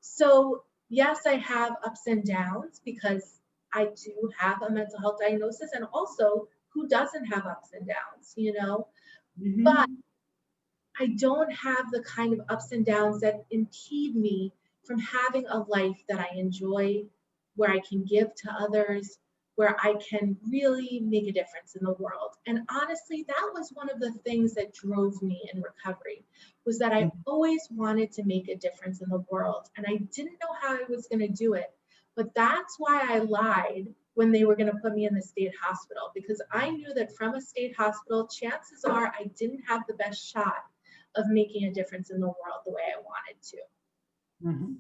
B: So yes, I have ups and downs because I do have a mental health diagnosis, and also who doesn't have ups and downs, but
A: Hmm.
B: I don't have the kind of ups and downs that impede me from having a life that I enjoy, where I can give to others, where I can really make a difference in the world. And honestly, that was one of the things that drove me in recovery, was that I always wanted to make a difference in the world. And I didn't know how I was going to do it. But that's why I lied when they were going to put me in the state hospital, because I knew that from a state hospital, chances are I didn't have the best shot of making a difference in the world the way I wanted to.
A: Hmm.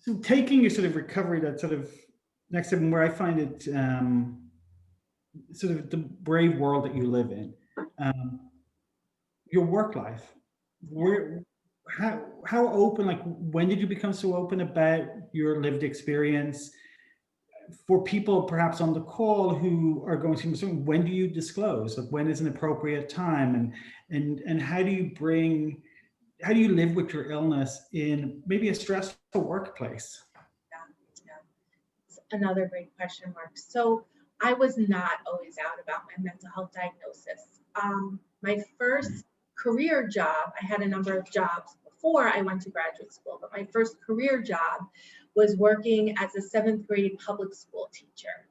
A: So taking your sort of recovery, that sort of next step, where I find it sort of the brave world that you live in, um, your work life,
B: Yeah.
A: where how open, like when did you become so open about your lived experience? For people perhaps on the call who are going through something, when do you disclose? Like, when is an appropriate time? And how do you live with your illness in maybe a stressful workplace?
B: Yeah. It's another great question, Mark. So I was not always out about my mental health diagnosis. My first career job, I had a number of jobs before I went to graduate school, but my first career job was working as a 7th grade public school teacher.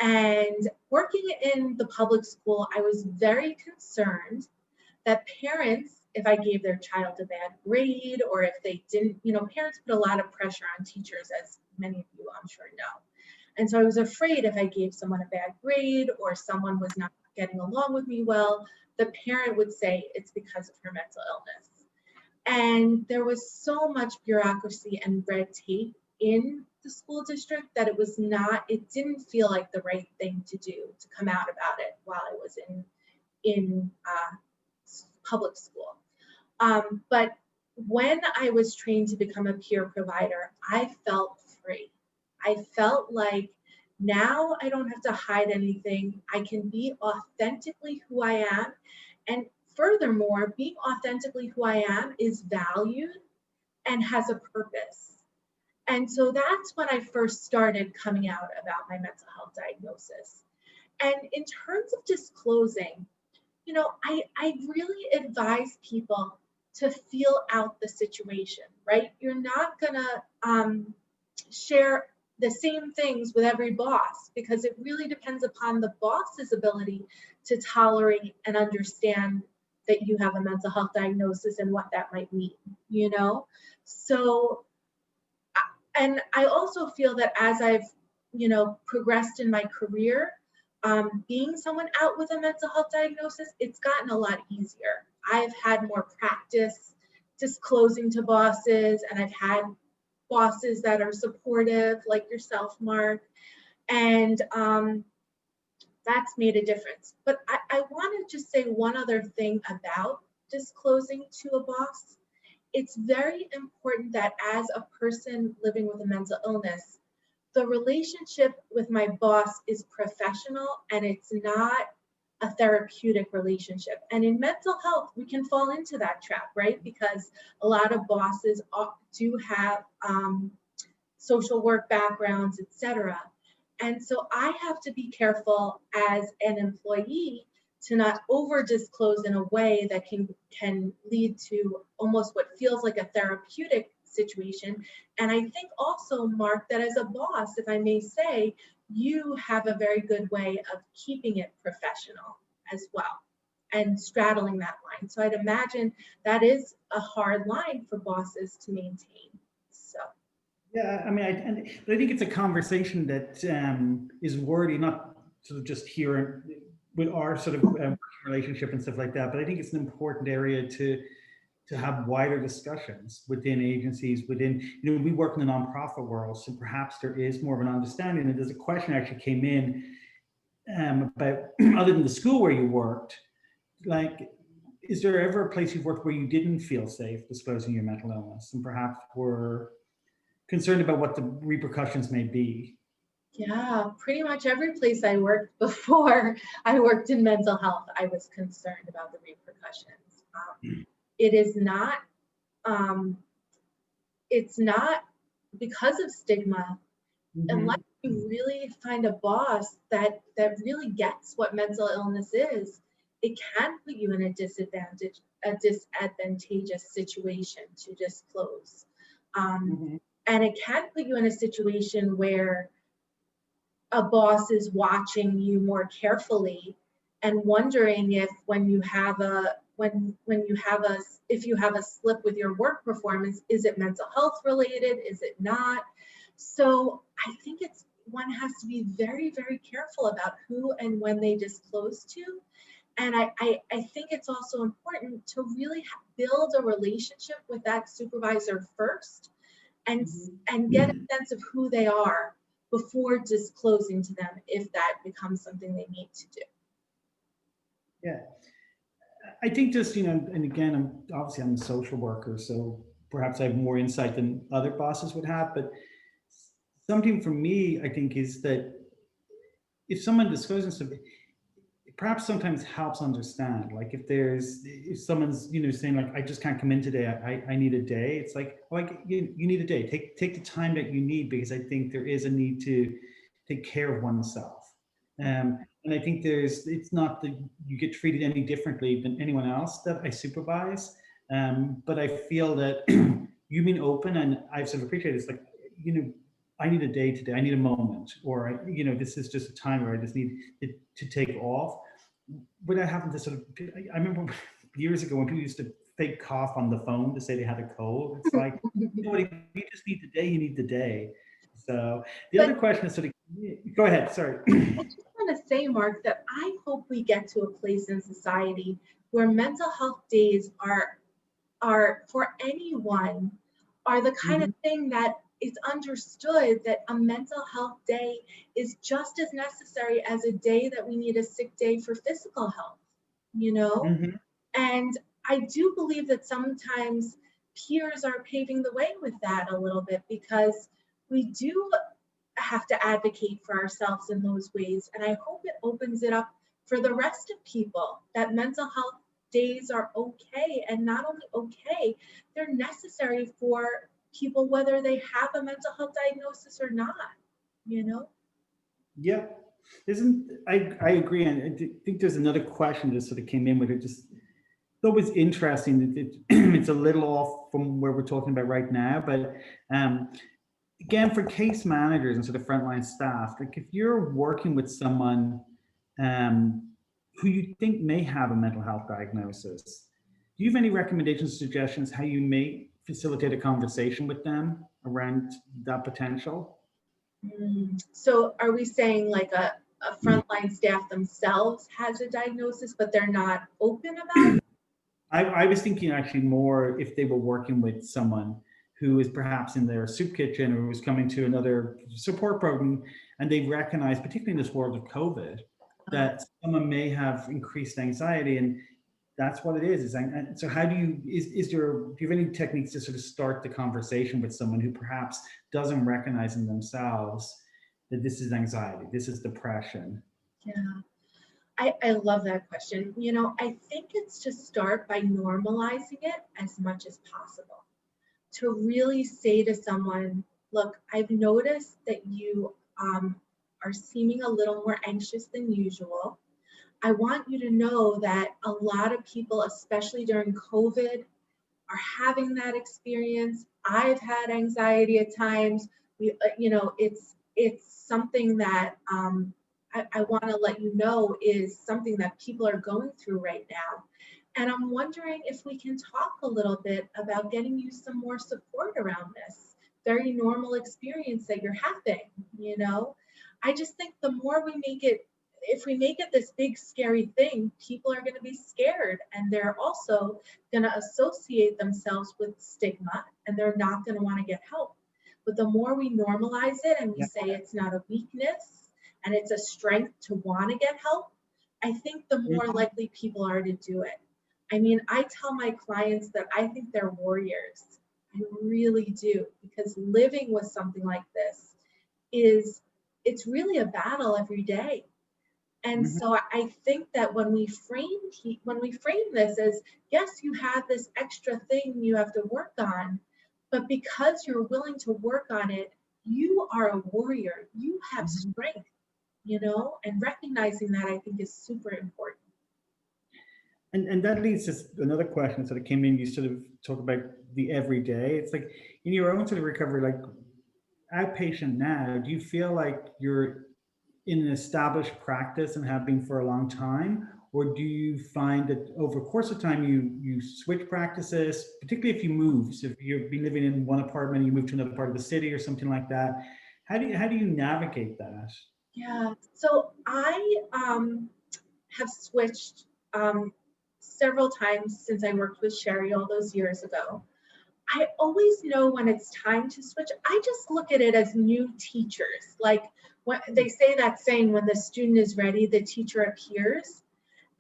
B: And working in the public school, I was very concerned that parents, if I gave their child a bad grade, or if they didn't, parents put a lot of pressure on teachers, as many of you I'm sure know. And so I was afraid if I gave someone a bad grade or someone was not getting along with me well, the parent would say it's because of her mental illness. And there was so much bureaucracy and red tape in the school district that it didn't feel like the right thing to do, to come out about it while I was in public school. But when I was trained to become a peer provider, I felt free. I felt like now I don't have to hide anything. I can be authentically who I am. And furthermore, being authentically who I am is valued and has a purpose. And so that's when I first started coming out about my mental health diagnosis. And in terms of disclosing, I really advise people to feel out the situation, right? You're not gonna share the same things with every boss, because it really depends upon the boss's ability to tolerate and understand that you have a mental health diagnosis and what that might mean. So, and I also feel that as I've, progressed in my career, being someone out with a mental health diagnosis, it's gotten a lot easier. I've had more practice disclosing to bosses, and I've had bosses that are supportive, like yourself, Mark, and that's made a difference. But I want to just say one other thing about disclosing to a boss. It's very important that as a person living with a mental illness, the relationship with my boss is professional and it's not a therapeutic relationship. And in mental health, we can fall into that trap, right? Because a lot of bosses do have social work backgrounds, etc. And so I have to be careful as an employee to not over disclose in a way that can lead to almost what feels like a therapeutic situation. And I think also, Mark, that as a boss, if I may say, you have a very good way of keeping it professional as well and straddling that line. So I'd imagine that is a hard line for bosses to maintain. So.
A: Yeah, I mean, but I think it's a conversation that is worthy, not sort of just here with our sort of relationship and stuff like that, but I think it's an important area to have wider discussions within agencies, within, we work in the nonprofit world, so perhaps there is more of an understanding. And there's a question actually came in about, other than the school where you worked, like, is there ever a place you've worked where you didn't feel safe disclosing your mental illness and perhaps were concerned about what the repercussions may be?
B: Yeah, pretty much every place I worked before I worked in mental health, I was concerned about the repercussions. It is not, it's not because of stigma, unless you really find a boss that really gets what mental illness is, it can put you in a disadvantageous situation to disclose. And it can put you in a situation where a boss is watching you more carefully and wondering if when you have a if you have a slip with your work performance, is it mental health related? Is it not? So I think one has to be very, very careful about who and when they disclose to. And I think it's also important to really build a relationship with that supervisor first and get a sense of who they are before disclosing to them if that becomes something they need to do.
A: Yeah, I think just, and again, I'm a social worker, so perhaps I have more insight than other bosses would have, but something for me, I think, is that if someone discloses something, it perhaps sometimes helps understand. Like if someone's, saying like, I just can't come in today, I need a day. It's like, you need a day. Take the time that you need, because I think there is a need to take care of oneself. And I think it's not that you get treated any differently than anyone else that I supervise. But I feel that you've been open, and I've sort of appreciated it's like, I need a day today, I need a moment, or this is just a time where I just need it to take off. Without having to sort of, I remember years ago when people used to fake cough on the phone to say they had a cold. It's like, if you just need the day, you need the day. So the other question is sort of, go ahead, sorry.
B: I just want to say, Mark, that I hope we get to a place in society where mental health days are for anyone, are the kind of thing that it's understood that a mental health day is just as necessary as a day that we need a sick day for physical health, And I do believe that sometimes peers are paving the way with that a little bit, because we do have to advocate for ourselves in those ways. And I hope it opens it up for the rest of people, that mental health days are okay, and not only okay, they're necessary for people, whether they have a mental health diagnosis or not,
A: Yeah, I agree. And I think there's another question that sort of came in with it. Just thought was interesting. It's a little off from where we're talking about right now, but again, for case managers and sort of frontline staff, like if you're working with someone who you think may have a mental health diagnosis, do you have any recommendations, suggestions, how you may facilitate a conversation with them around that potential?
B: So are we saying like a frontline staff themselves has a diagnosis, but they're not open about it?
A: I was thinking actually more if they were working with someone who is perhaps in their soup kitchen or was coming to another support program, and they recognize, particularly in this world of COVID, that someone may have increased anxiety, and that's what it is. So how do you, do you have any techniques to sort of start the conversation with someone who perhaps doesn't recognize in themselves that this is anxiety, this is depression?
B: Yeah, I love that question. I think it's to start by normalizing it as much as possible. To really say to someone, look, I've noticed that you are are seeming a little more anxious than usual. I want you to know that a lot of people, especially during COVID, are having that experience. I've had anxiety at times. It's something that I want to let you know is something that people are going through right now. And I'm wondering if we can talk a little bit about getting you some more support around this very normal experience that you're having. I just think the more we make it, if we make it this big scary thing, people are going to be scared, and they're also going to associate themselves with stigma, and they're not going to want to get help. But the more we normalize it and we say it's not a weakness and it's a strength to want to get help, I think the more likely people are to do it. I mean, I tell my clients that I think they're warriors. I really do, because living with something like this it's really a battle every day. And so I think that when we frame this as, yes, you have this extra thing you have to work on, but because you're willing to work on it, you are a warrior. You have strength, and recognizing that, I think, is super important.
A: And that leads to another question that sort of came in. You sort of talk about the everyday. It's like in your own sort of recovery, like outpatient now, do you feel like you're in an established practice and have been for a long time? Or do you find that over the course of time you switch practices, particularly if you move? So if you've been living in one apartment and you move to another part of the city or something like that, how do you navigate that?
B: Yeah, so I have switched several times since I worked with Sherry all those years ago. I always know when it's time to switch. I just look at it as new teachers. Like when they say that saying, when the student is ready, the teacher appears.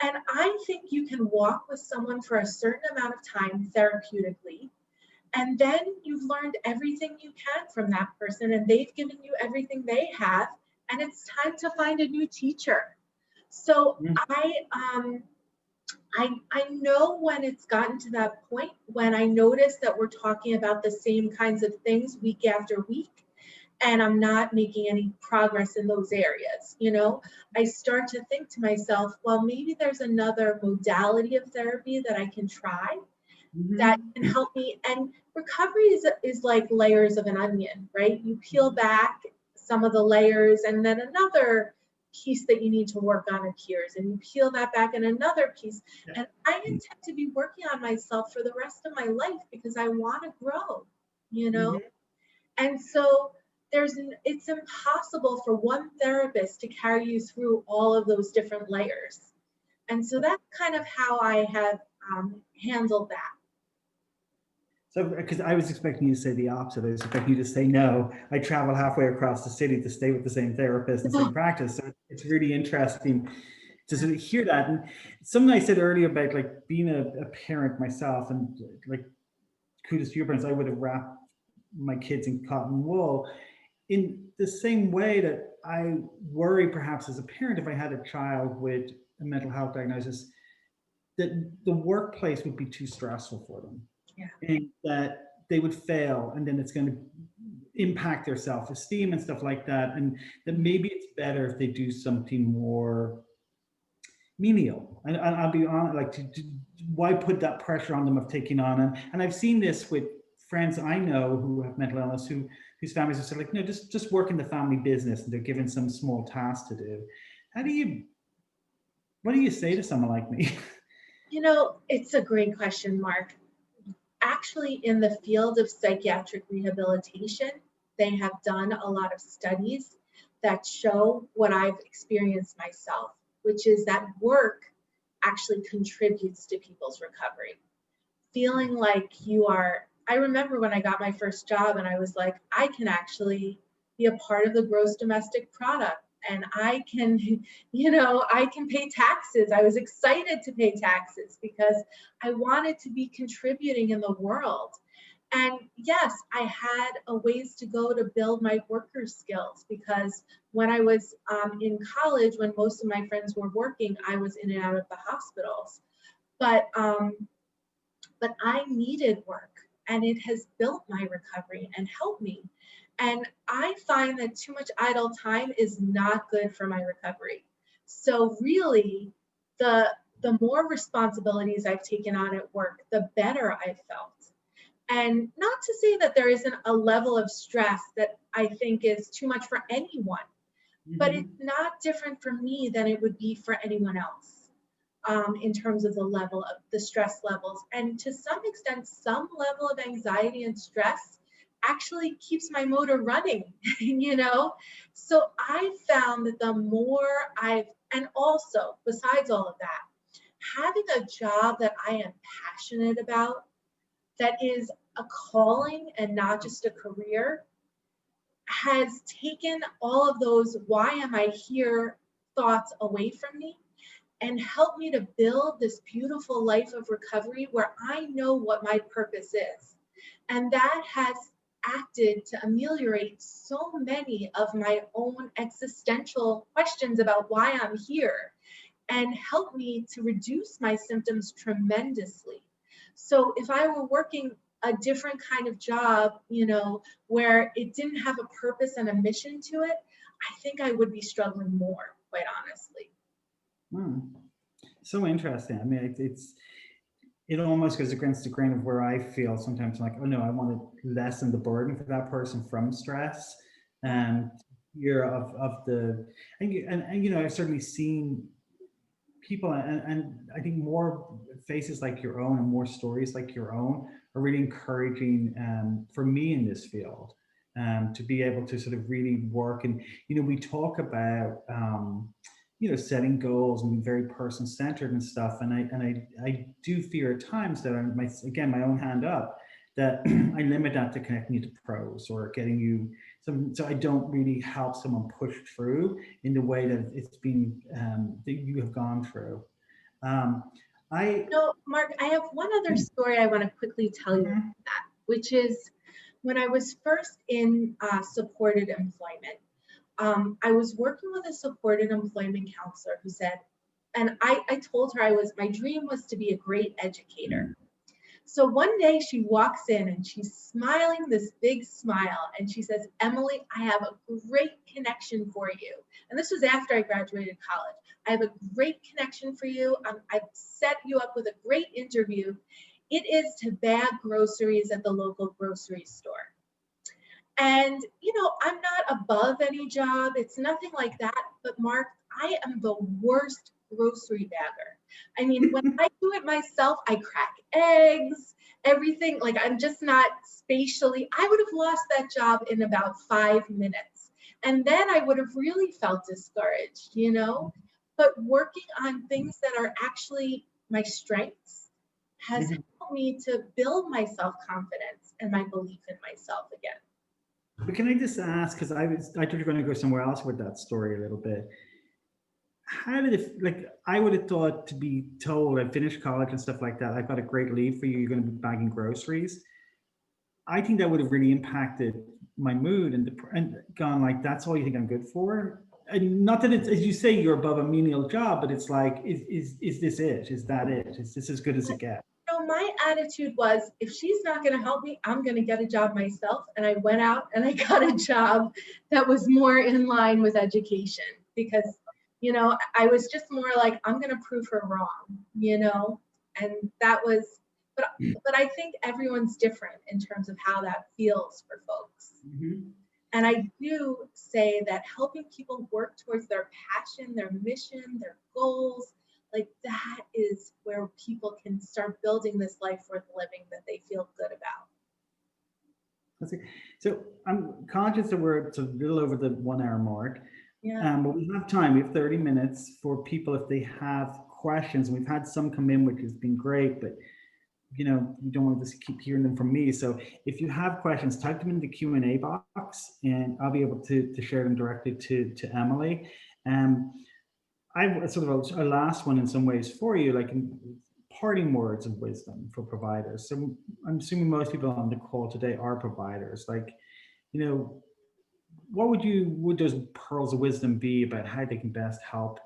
B: And I think you can walk with someone for a certain amount of time therapeutically, and then you've learned everything you can from that person, and they've given you everything they have, and it's time to find a new teacher. So I know when it's gotten to that point, when I notice that we're talking about the same kinds of things week after week, and I'm not making any progress in those areas. I start to think to myself, well, maybe there's another modality of therapy that I can try that can help me. And recovery is like layers of an onion, right? You peel back some of the layers, and then another piece that you need to work on appears, and you peel that back and another piece. And I intend to be working on myself for the rest of my life because I want to grow, And so it's impossible for one therapist to carry you through all of those different layers. And so that's kind of how I have handled that.
A: So, because I was expecting you to say the opposite. I was expecting you to say, no, I travel halfway across the city to stay with the same therapist and same practice. So it's really interesting to sort of hear that. And something I said earlier about like being a parent myself, and like kudos to your parents, I would have wrapped my kids in cotton wool. In the same way that I worry perhaps as a parent, if I had a child with a mental health diagnosis, that the workplace would be too stressful for them.
B: Yeah.
A: And that they would fail, and then it's going to impact their self-esteem and stuff like that. And that maybe it's better if they do something more menial. And I'll be honest, like, why put that pressure on them of taking on? And I've seen this with friends I know who have mental illness, whose families have said, like, no, just work in the family business, and they're given some small task to do. What do you say to someone like me?
B: It's a great question, Mark. Actually, in the field of psychiatric rehabilitation, they have done a lot of studies that show what I've experienced myself, which is that work actually contributes to people's recovery. Feeling like I remember when I got my first job and I was like, I can actually be a part of the gross domestic product, and I can pay taxes. I was excited to pay taxes because I wanted to be contributing in the world. And yes, I had a ways to go to build my worker skills, because when I was in college, when most of my friends were working, I was in and out of the hospitals. But I needed work, and it has built my recovery and helped me. And I find that too much idle time is not good for my recovery. So really, the more responsibilities I've taken on at work, the better I've felt. And not to say that there isn't a level of stress that I think is too much for anyone, but it's
A: Mhm.
B: not different for me than it would be for anyone else, in terms of the level of the stress levels. And to some extent, some level of anxiety and stress actually keeps my motor running, you know? So I found that the more and also besides all of that, having a job that I am passionate about, that is a calling and not just a career, has taken all of those why am I here thoughts away from me and helped me to build this beautiful life of recovery where I know what my purpose is. And that has acted to ameliorate so many of my own existential questions about why I'm here and help me to reduce my symptoms tremendously. So if I were working a different kind of job, where it didn't have a purpose and a mission to it, I think I would be struggling more, quite honestly.
A: Hmm. So interesting. I mean, it almost goes against the grain of where I feel sometimes like, oh no, I want to lessen the burden for that person from stress and fear of the, and I've certainly seen people, and I think more faces like your own and more stories like your own are really encouraging for me in this field, to be able to sort of really work. And we talk about setting goals and being very person centered and stuff. And I do fear at times that my own hand up, that I limit that to connecting you to pros or getting you some, so I don't really help someone push through in the way that it's been, that you have gone through. Um, I
B: No, Mark, I have one other story I want to quickly tell you
A: Mhm.
B: about that, which is when I was first in supported employment. I was working with a supported employment counselor who said, and I told her my dream was to be a great educator. So one day she walks in and she's smiling this big smile and she says, Emily, I have a great connection for you. And this was after I graduated college. I have a great connection for you. I've set you up with a great interview. It is to bag groceries at the local grocery store. And, I'm not above any job. It's nothing like that. But Mark, I am the worst grocery bagger. I mean, when I do it myself, I crack eggs, everything. Like I'm just not spatially. I would have lost that job in about 5 minutes. And then I would have really felt discouraged. But working on things that are actually my strengths has
A: Mhm.
B: helped me to build my self-confidence and my belief in myself again.
A: But can I just ask, because I thought you were going to go somewhere else with that story a little bit. How did it, like, I would have thought to be told I finished college and stuff like that, I've got a great lead for you, you're going to be bagging groceries. I think that would have really impacted my mood and gone like, that's all you think I'm good for? And not that it's, as you say, you're above a menial job, but it's like, is this it? Is that it? Is this as good as it gets?
B: My attitude was, if she's not going to help me, I'm going to get a job myself. And I went out and I got a job that was more in line with education because, I was just more like, I'm going to prove her wrong. And that was, but I think everyone's different in terms of how that feels for folks.
A: Mhm.
B: And I do say that helping people work towards their passion, their mission, their goals, like that is where people can start building this life worth living that they feel good about.
A: That's it. So I'm conscious that we're it's a little over the 1 hour mark,
B: Yeah.
A: but we have time. We have 30 minutes for people if they have questions. We've had some come in, which has been great, but you don't want to just keep hearing them from me. So if you have questions, type them in the Q&A box, and I'll be able to share them directly to Emily. Um, I sort of a last one in some ways for you, like in parting words of wisdom for providers. So I'm assuming most people on the call today are providers. Like, you know, what would those pearls of wisdom be about how they can best help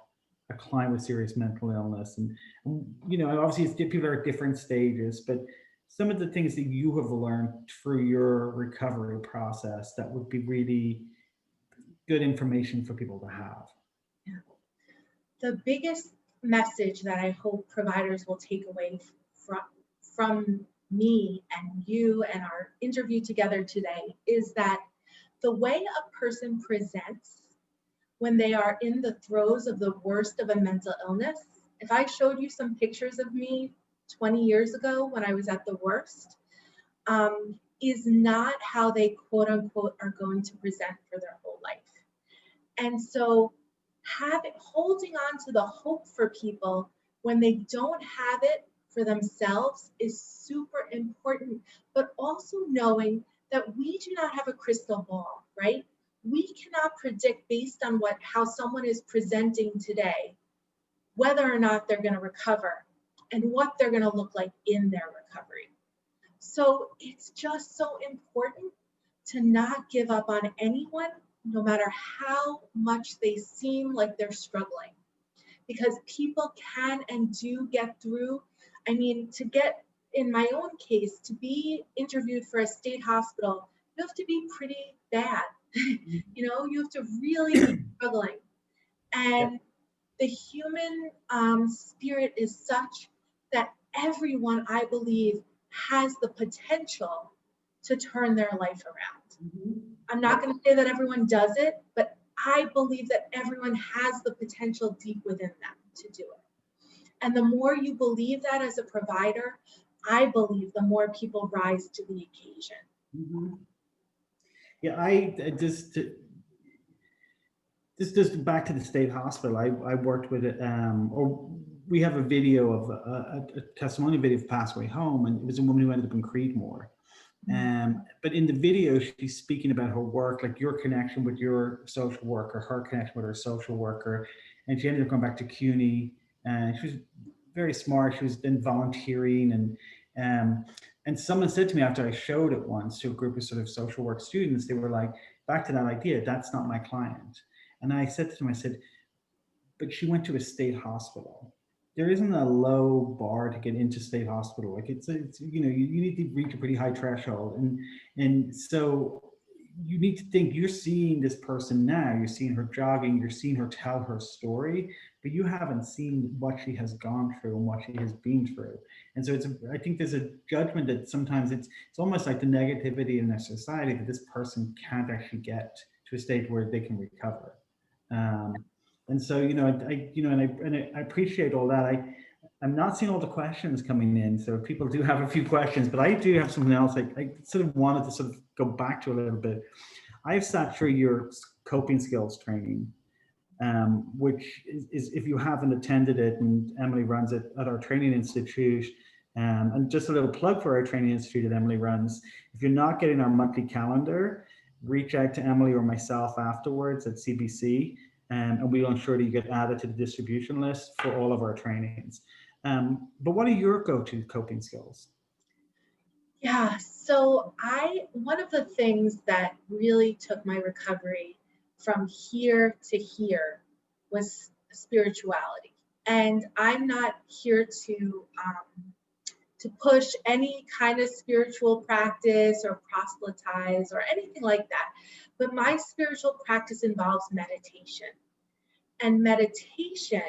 A: a client with serious mental illness? And obviously people are at different stages, but some of the things that you have learned through your recovery process that would be really good information for people to have?
B: Yeah. The biggest message that I hope providers will take away from me and you and our interview together today is that the way a person presents when they are in the throes of the worst of a mental illness, if I showed you some pictures of me 20 years ago when I was at the worst, is not how they quote unquote are going to present for their whole life. And so holding on to the hope for people when they don't have it for themselves is super important, but also knowing that we do not have a crystal ball, right? We cannot predict based on how someone is presenting today, whether or not they're going to recover and what they're going to look like in their recovery. So it's just so important to not give up on anyone, no matter how much they seem like they're struggling, because people can and do get through. I mean, in my own case, to be interviewed for a state hospital, you have to be pretty bad. You have to really be struggling. And the human spirit is such that everyone, I believe, has the potential to turn their life around. I'm not going to say that everyone does it, but I believe that everyone has the potential deep within them to do it. And the more you believe that as a provider, I believe the more people rise to the occasion.
A: Yeah, I just back to the state hospital. I worked with or we have a video of a testimonial video of Pass Away Home, and it was a woman who ended up in Creedmoor. But in the video, she's speaking about her work, like your connection with your social worker, her connection with her social worker, and she ended up going back to CUNY. And she was very smart. She was then volunteering, and someone said to me after I showed it once to a group of sort of social work students, they were like, back to that idea, that's not my client. And I said to them, I said, but she went to a state hospital. There isn't a low bar to get into state hospital. Like it's you need to reach a pretty high threshold. And so you need to think you're seeing this person now, you're seeing her jogging, you're seeing her tell her story, but you haven't seen what she has gone through and what she has been through. And so I think there's a judgment that sometimes it's almost like the negativity in our society that this person can't actually get to a state where they can recover. And so, I appreciate all that. I'm not seeing all the questions coming in, so people do have a few questions, but I do have something else I sort of wanted to sort of go back to a little bit. I've sat through your coping skills training, which is, if you haven't attended it, and Emily runs it at our training institute, and just a little plug for our training institute that Emily runs. If you're not getting our monthly calendar, reach out to Emily or myself afterwards at CBC. And we'll ensure that you get added to the distribution list for all of our trainings. But what are your go-to coping skills?
B: Yeah, so one of the things that really took my recovery from here to here was spirituality. And I'm not here to push any kind of spiritual practice or proselytize or anything like that. But my spiritual practice involves meditation. And meditation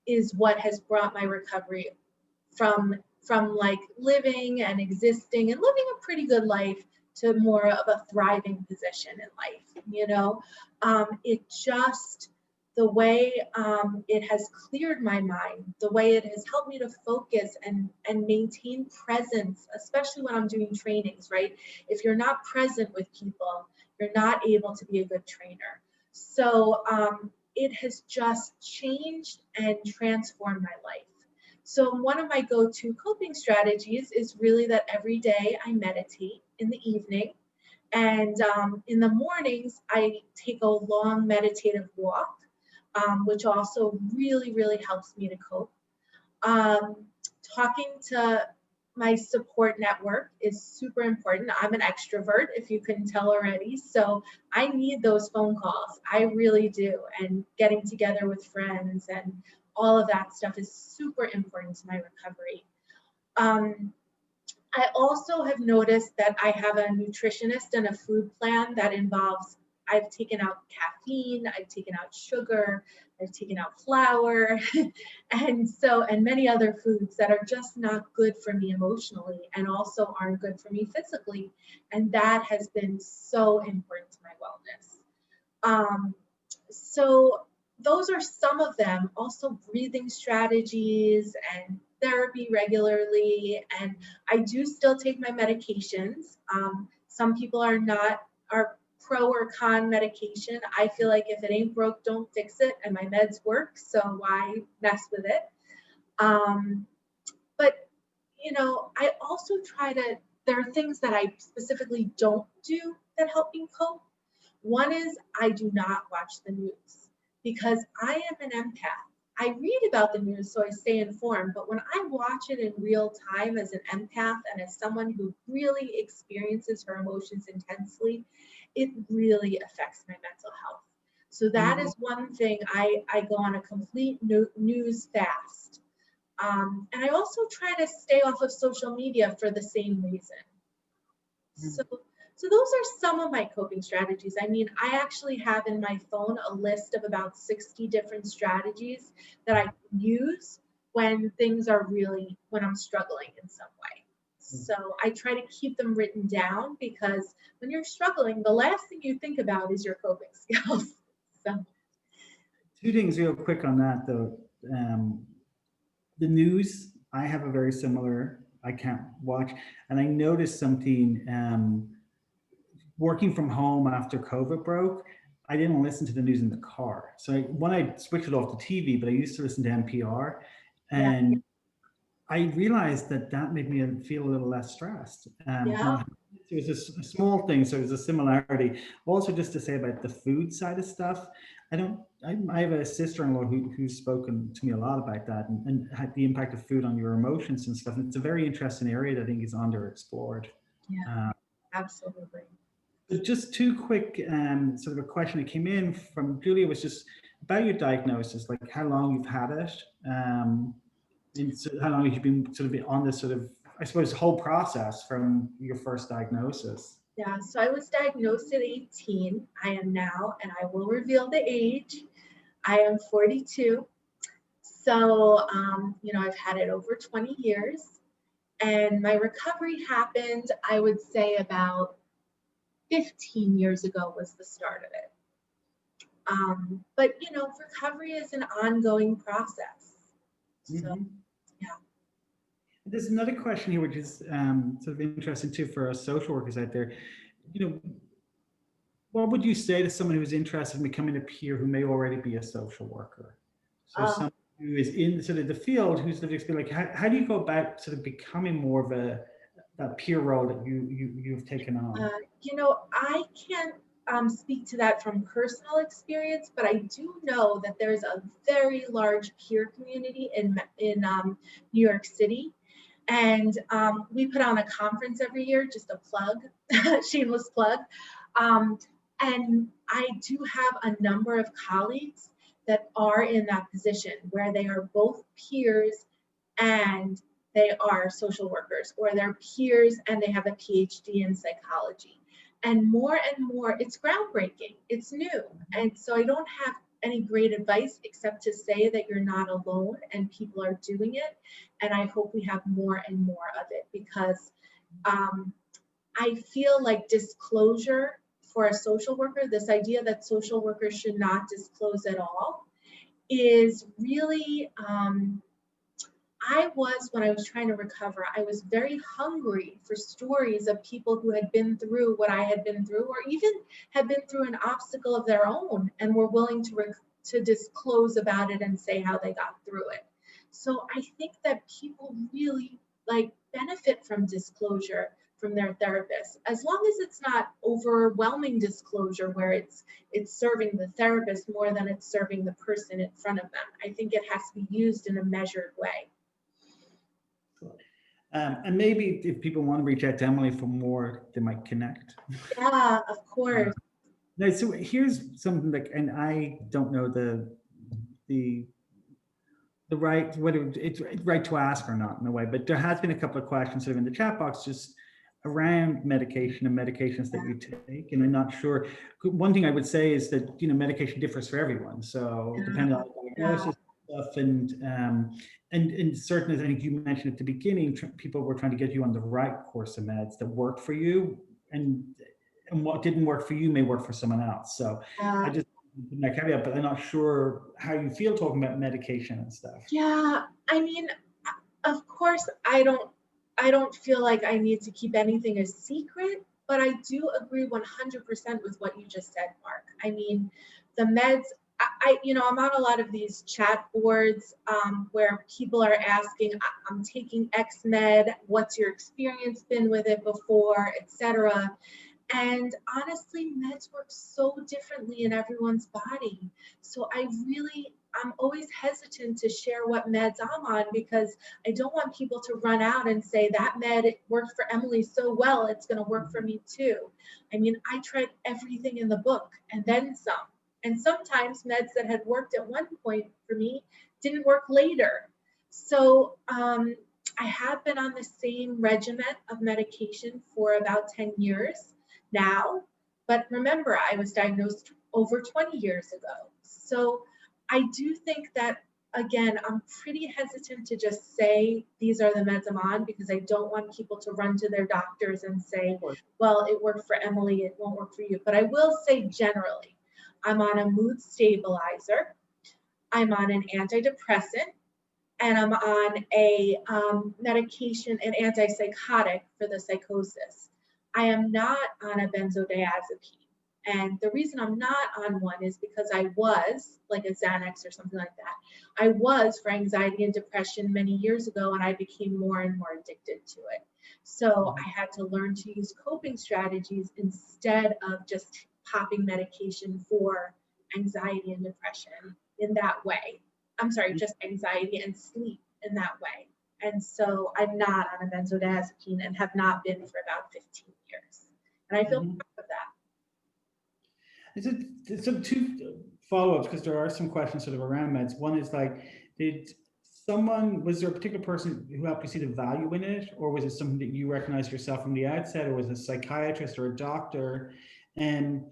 B: is what has brought my recovery from like living and existing and living a pretty good life to more of a thriving position in life. It just, the way it has cleared my mind, the way it has helped me to focus and maintain presence, especially when I'm doing trainings, right? If you're not present with people, you're not able to be a good trainer. So it has just changed and transformed my life. So one of my go-to coping strategies is really that every day I meditate in the evening, and in the mornings I take a long meditative walk, which also really, really helps me to cope. Talking to my support network is super important. I'm an extrovert, if you couldn't tell already. So I need those phone calls. I really do. And getting together with friends and all of that stuff is super important to my recovery. I also have noticed that I have a nutritionist and a food plan that involves, I've taken out caffeine, I've taken out sugar, I've taken out flour, and many other foods that are just not good for me emotionally and also aren't good for me physically. And that has been so important to my wellness. So those are some of them. Also breathing strategies and therapy regularly. And I do still take my medications. Some people are pro or con medication. I feel like if it ain't broke, don't fix it. And my meds work, so why mess with it? But I also there are things that I specifically don't do that help me cope. One is I do not watch the news because I am an empath. I read about the news so I stay informed, but when I watch it in real time as an empath and as someone who really experiences her emotions intensely, it really affects my mental health. So that is one thing. I go on a complete news fast. And I also try to stay off of social media for the same reason. So those are some of my coping strategies. I mean, I actually have in my phone a list of about 60 different strategies that I use when when I'm struggling in some way. So I try to keep them written down because when you're struggling, the last thing you think about is your coping skills. So.
A: Two things real quick on that though. The news, I have a very similar, I can't watch. And I noticed something working from home after COVID broke, I didn't listen to the news in the car. So when I switched it off the TV, but I used to listen to NPR, and yeah. I realized that made me feel a little less stressed.
B: Yeah.
A: It was a small thing, so it was a similarity. Also, just to say about the food side of stuff, I have a sister-in-law who's spoken to me a lot about that and had the impact of food on your emotions and stuff. And it's a very interesting area that I think is underexplored.
B: Yeah, absolutely.
A: But just two quick sort of a question that came in from Julia was just about your diagnosis, like how long you've had it, and so how long have you been sort of on this sort of, I suppose, whole process from your first diagnosis?
B: Yeah, so I was diagnosed at 18. I am now, and I will reveal the age, I am 42. So, I've had it over 20 years. And my recovery happened, I would say about 15 years ago was the start of it. But, recovery is an ongoing process. So, yeah.
A: There's another question here, which is sort of interesting too for us social workers out there. What would you say to someone who's interested in becoming a peer who may already be a social worker? So someone who is in sort of the field, who's lived experience, like how do you go about sort of becoming more of that peer role that you've taken on?
B: I can't speak to that from personal experience, but I do know that there's a very large peer community in New York City. And we put on a conference every year, just a plug, shameless plug. And I do have a number of colleagues that are in that position where they are both peers and they are social workers, or they're peers and they have a PhD in psychology. And more, it's groundbreaking, it's new. And so I don't have any great advice except to say that you're not alone and people are doing it. And I hope we have more and more of it because I feel like disclosure for a social worker, this idea that social workers should not disclose at all, is really, when I was trying to recover, I was very hungry for stories of people who had been through what I had been through, or even had been through an obstacle of their own and were willing to disclose about it and say how they got through it. So I think that people really benefit from disclosure from their therapist, as long as it's not overwhelming disclosure where it's serving the therapist more than it's serving the person in front of them. I think it has to be used in a measured way.
A: And maybe if people want to reach out to Emily for more, they might connect.
B: Yeah, of course.
A: No, so here's something and I don't know the the right, whether it's right to ask or not in a way, but there has been a couple of questions sort of in the chat box just around medication and medications that you take, and I'm not sure. One thing I would say is that, you know, medication differs for everyone, so depending on the
B: Yeah.
A: diagnosis stuff, and certainly, I think you mentioned at the beginning, people were trying to get you on the right course of meds that worked for you, and what didn't work for you may work for someone else. So I
B: Yeah.
A: just that caveat, but I'm not sure how you feel talking about medication and stuff.
B: Yeah, I mean, of course, I don't feel like I need to keep anything a secret, but I do agree 100% with what you just said, Mark. I mean, the meds, you know, I'm on a lot of these chat boards where people are asking, I'm taking X med, what's your experience been with it before, etc. And honestly, meds work so differently in everyone's body. So I'm always hesitant to share what meds I'm on because I don't want people to run out and say that med worked for Emily so well, it's going to work for me too. I mean, I tried everything in the book and then some. And sometimes meds that had worked at one point for me didn't work later. So I have been on the same regimen of medication for about 10 years now. But remember, I was diagnosed over 20 years ago. So I do think that, again, I'm pretty hesitant to just say these are the meds I'm on because I don't want people to run to their doctors and say, well, it worked for Emily, it won't work for you. But I will say generally, I'm on a mood stabilizer, I'm on an antidepressant, and I'm on a medication, an antipsychotic for the psychosis. I am not on a benzodiazepine. And the reason I'm not on one is because I was, like a Xanax or something like that, I was for anxiety and depression many years ago, and I became more and more addicted to it. So I had to learn to use coping strategies instead of just popping medication for anxiety and depression in that way. I'm sorry, just anxiety and sleep in that way. And so I'm not on a benzodiazepine and have not been for about 15 years. And I feel proud of that.
A: Is it so two follow-ups because there are some questions sort of around meds. One is like, was there a particular person who helped you see the value in it, or was it something that you recognized yourself from the outset, or was it a psychiatrist or a doctor? And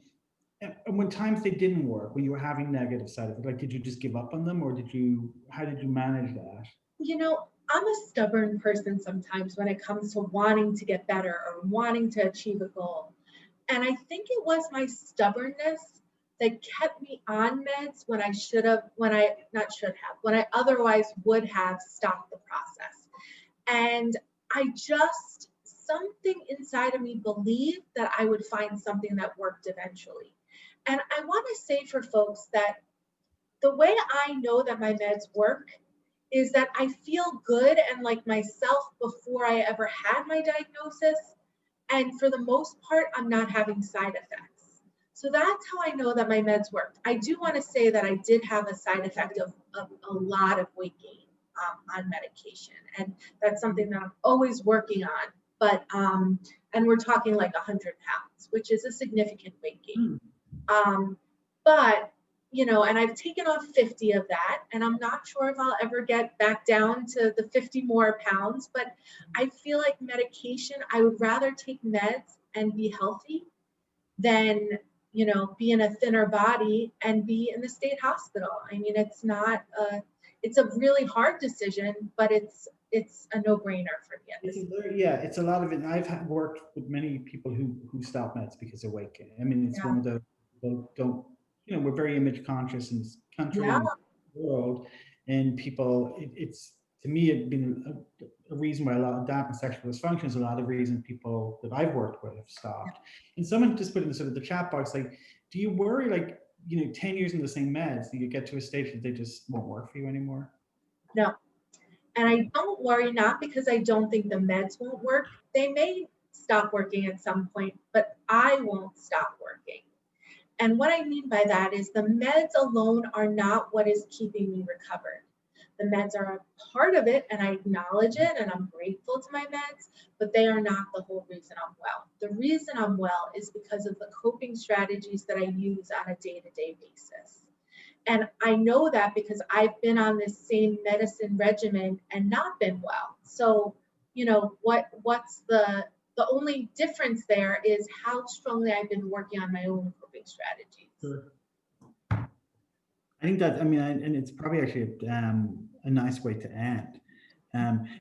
A: when times they didn't work, when you were having negative side effects, like, did you just give up on them, or how did you manage that?
B: You know, I'm a stubborn person sometimes when it comes to wanting to get better or wanting to achieve a goal. And I think it was my stubbornness that kept me on meds when I when I otherwise would have stopped the process. And something inside of me believed that I would find something that worked eventually. And I want to say for folks that the way I know that my meds work is that I feel good and like myself before I ever had my diagnosis. And for the most part, I'm not having side effects. So that's how I know that my meds worked. I do want to say that I did have a side effect of a lot of weight gain on medication. And that's something that I'm always working on. But, and we're talking like 100 pounds, which is a significant weight gain. But, you know, and I've taken off 50 of that, and I'm not sure if I'll ever get back down to the 50 more pounds, but I feel like medication, I would rather take meds and be healthy than, you know, be in a thinner body and be in the state hospital. I mean, it's a really hard decision, but it's a no-brainer for me.
A: Yeah, it's a lot of it. I've worked with many people who stop meds because of weight gain. I mean, it's one of the don't, you know, we're very image conscious in this country and world, and people, it's to me, it's been a reason why a lot of that and sexual dysfunction is a lot of reason people that I've worked with have stopped. And someone just put in sort of the chat box, like, do you worry, like, you know, 10 years in the same meds, do you get to a stage that they just won't work for you anymore?
B: No. And I don't worry, not because I don't think the meds won't work. They may stop working at some point, but I won't stop working. And what I mean by that is the meds alone are not what is keeping me recovered. The meds are a part of it, and I acknowledge it, and I'm grateful to my meds, but they are not the whole reason I'm well. The reason I'm well is because of the coping strategies that I use on a day-to-day basis. And I know that because I've been on this same medicine regimen and not been well. So, you know, what's the only difference there is how strongly I've been working on my own coping strategies.
A: Sure. I think that, I mean, and it's probably actually a nice way to end.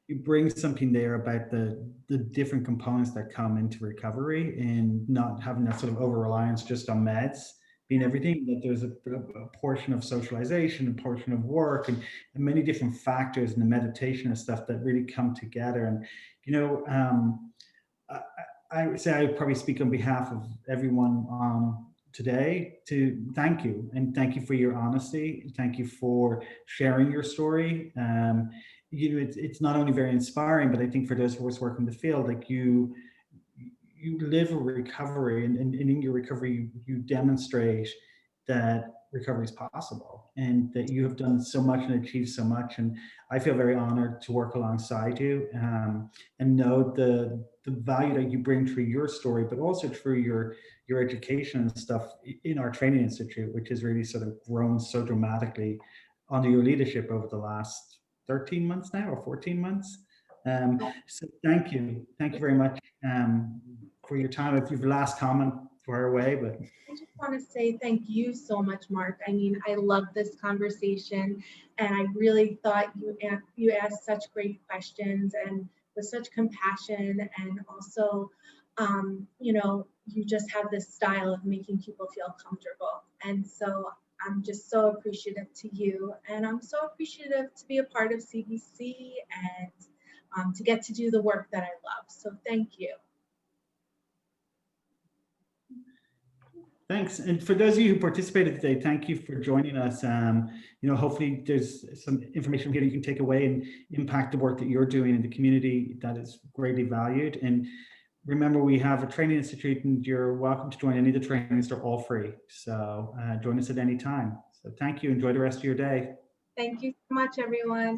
A: You bring something there about the different components that come into recovery and not having that sort of over reliance just on meds being everything, that there's a portion of socialization, a portion of work, and many different factors and the meditation and stuff that really come together. And, you know, I would say I would probably speak on behalf of everyone today to thank you, and thank you for your honesty. Thank you for sharing your story. You know, it's not only very inspiring, but I think for those of us working in the field, like you live a recovery, and in your recovery, you demonstrate that recovery is possible and that you have done so much and achieved so much. And I feel very honored to work alongside you, and know the value that you bring through your story, but also through your education and stuff in our training institute, which has really sort of grown so dramatically under your leadership over the last 13 months now, or 14 months. So thank you very much for your time. If you have a last comment, fire away. But
B: I just want to say thank you so much, Mark. I mean, I love this conversation, and I really thought you asked such great questions and with such compassion, and also, you know, you just have this style of making people feel comfortable. And so I'm just so appreciative to you, and I'm so appreciative to be a part of CBC and to get to do the work that I love. So thank you.
A: thanks. And for those of you who participated today, thank you for joining us. You know, hopefully there's some information here you can take away and impact the work that you're doing in the community. That is greatly valued. And remember, we have a training institute, and you're welcome to join any of the trainings. They're all free. So join us at any time. So thank you. Enjoy the rest of your day.
B: Thank you so much, everyone.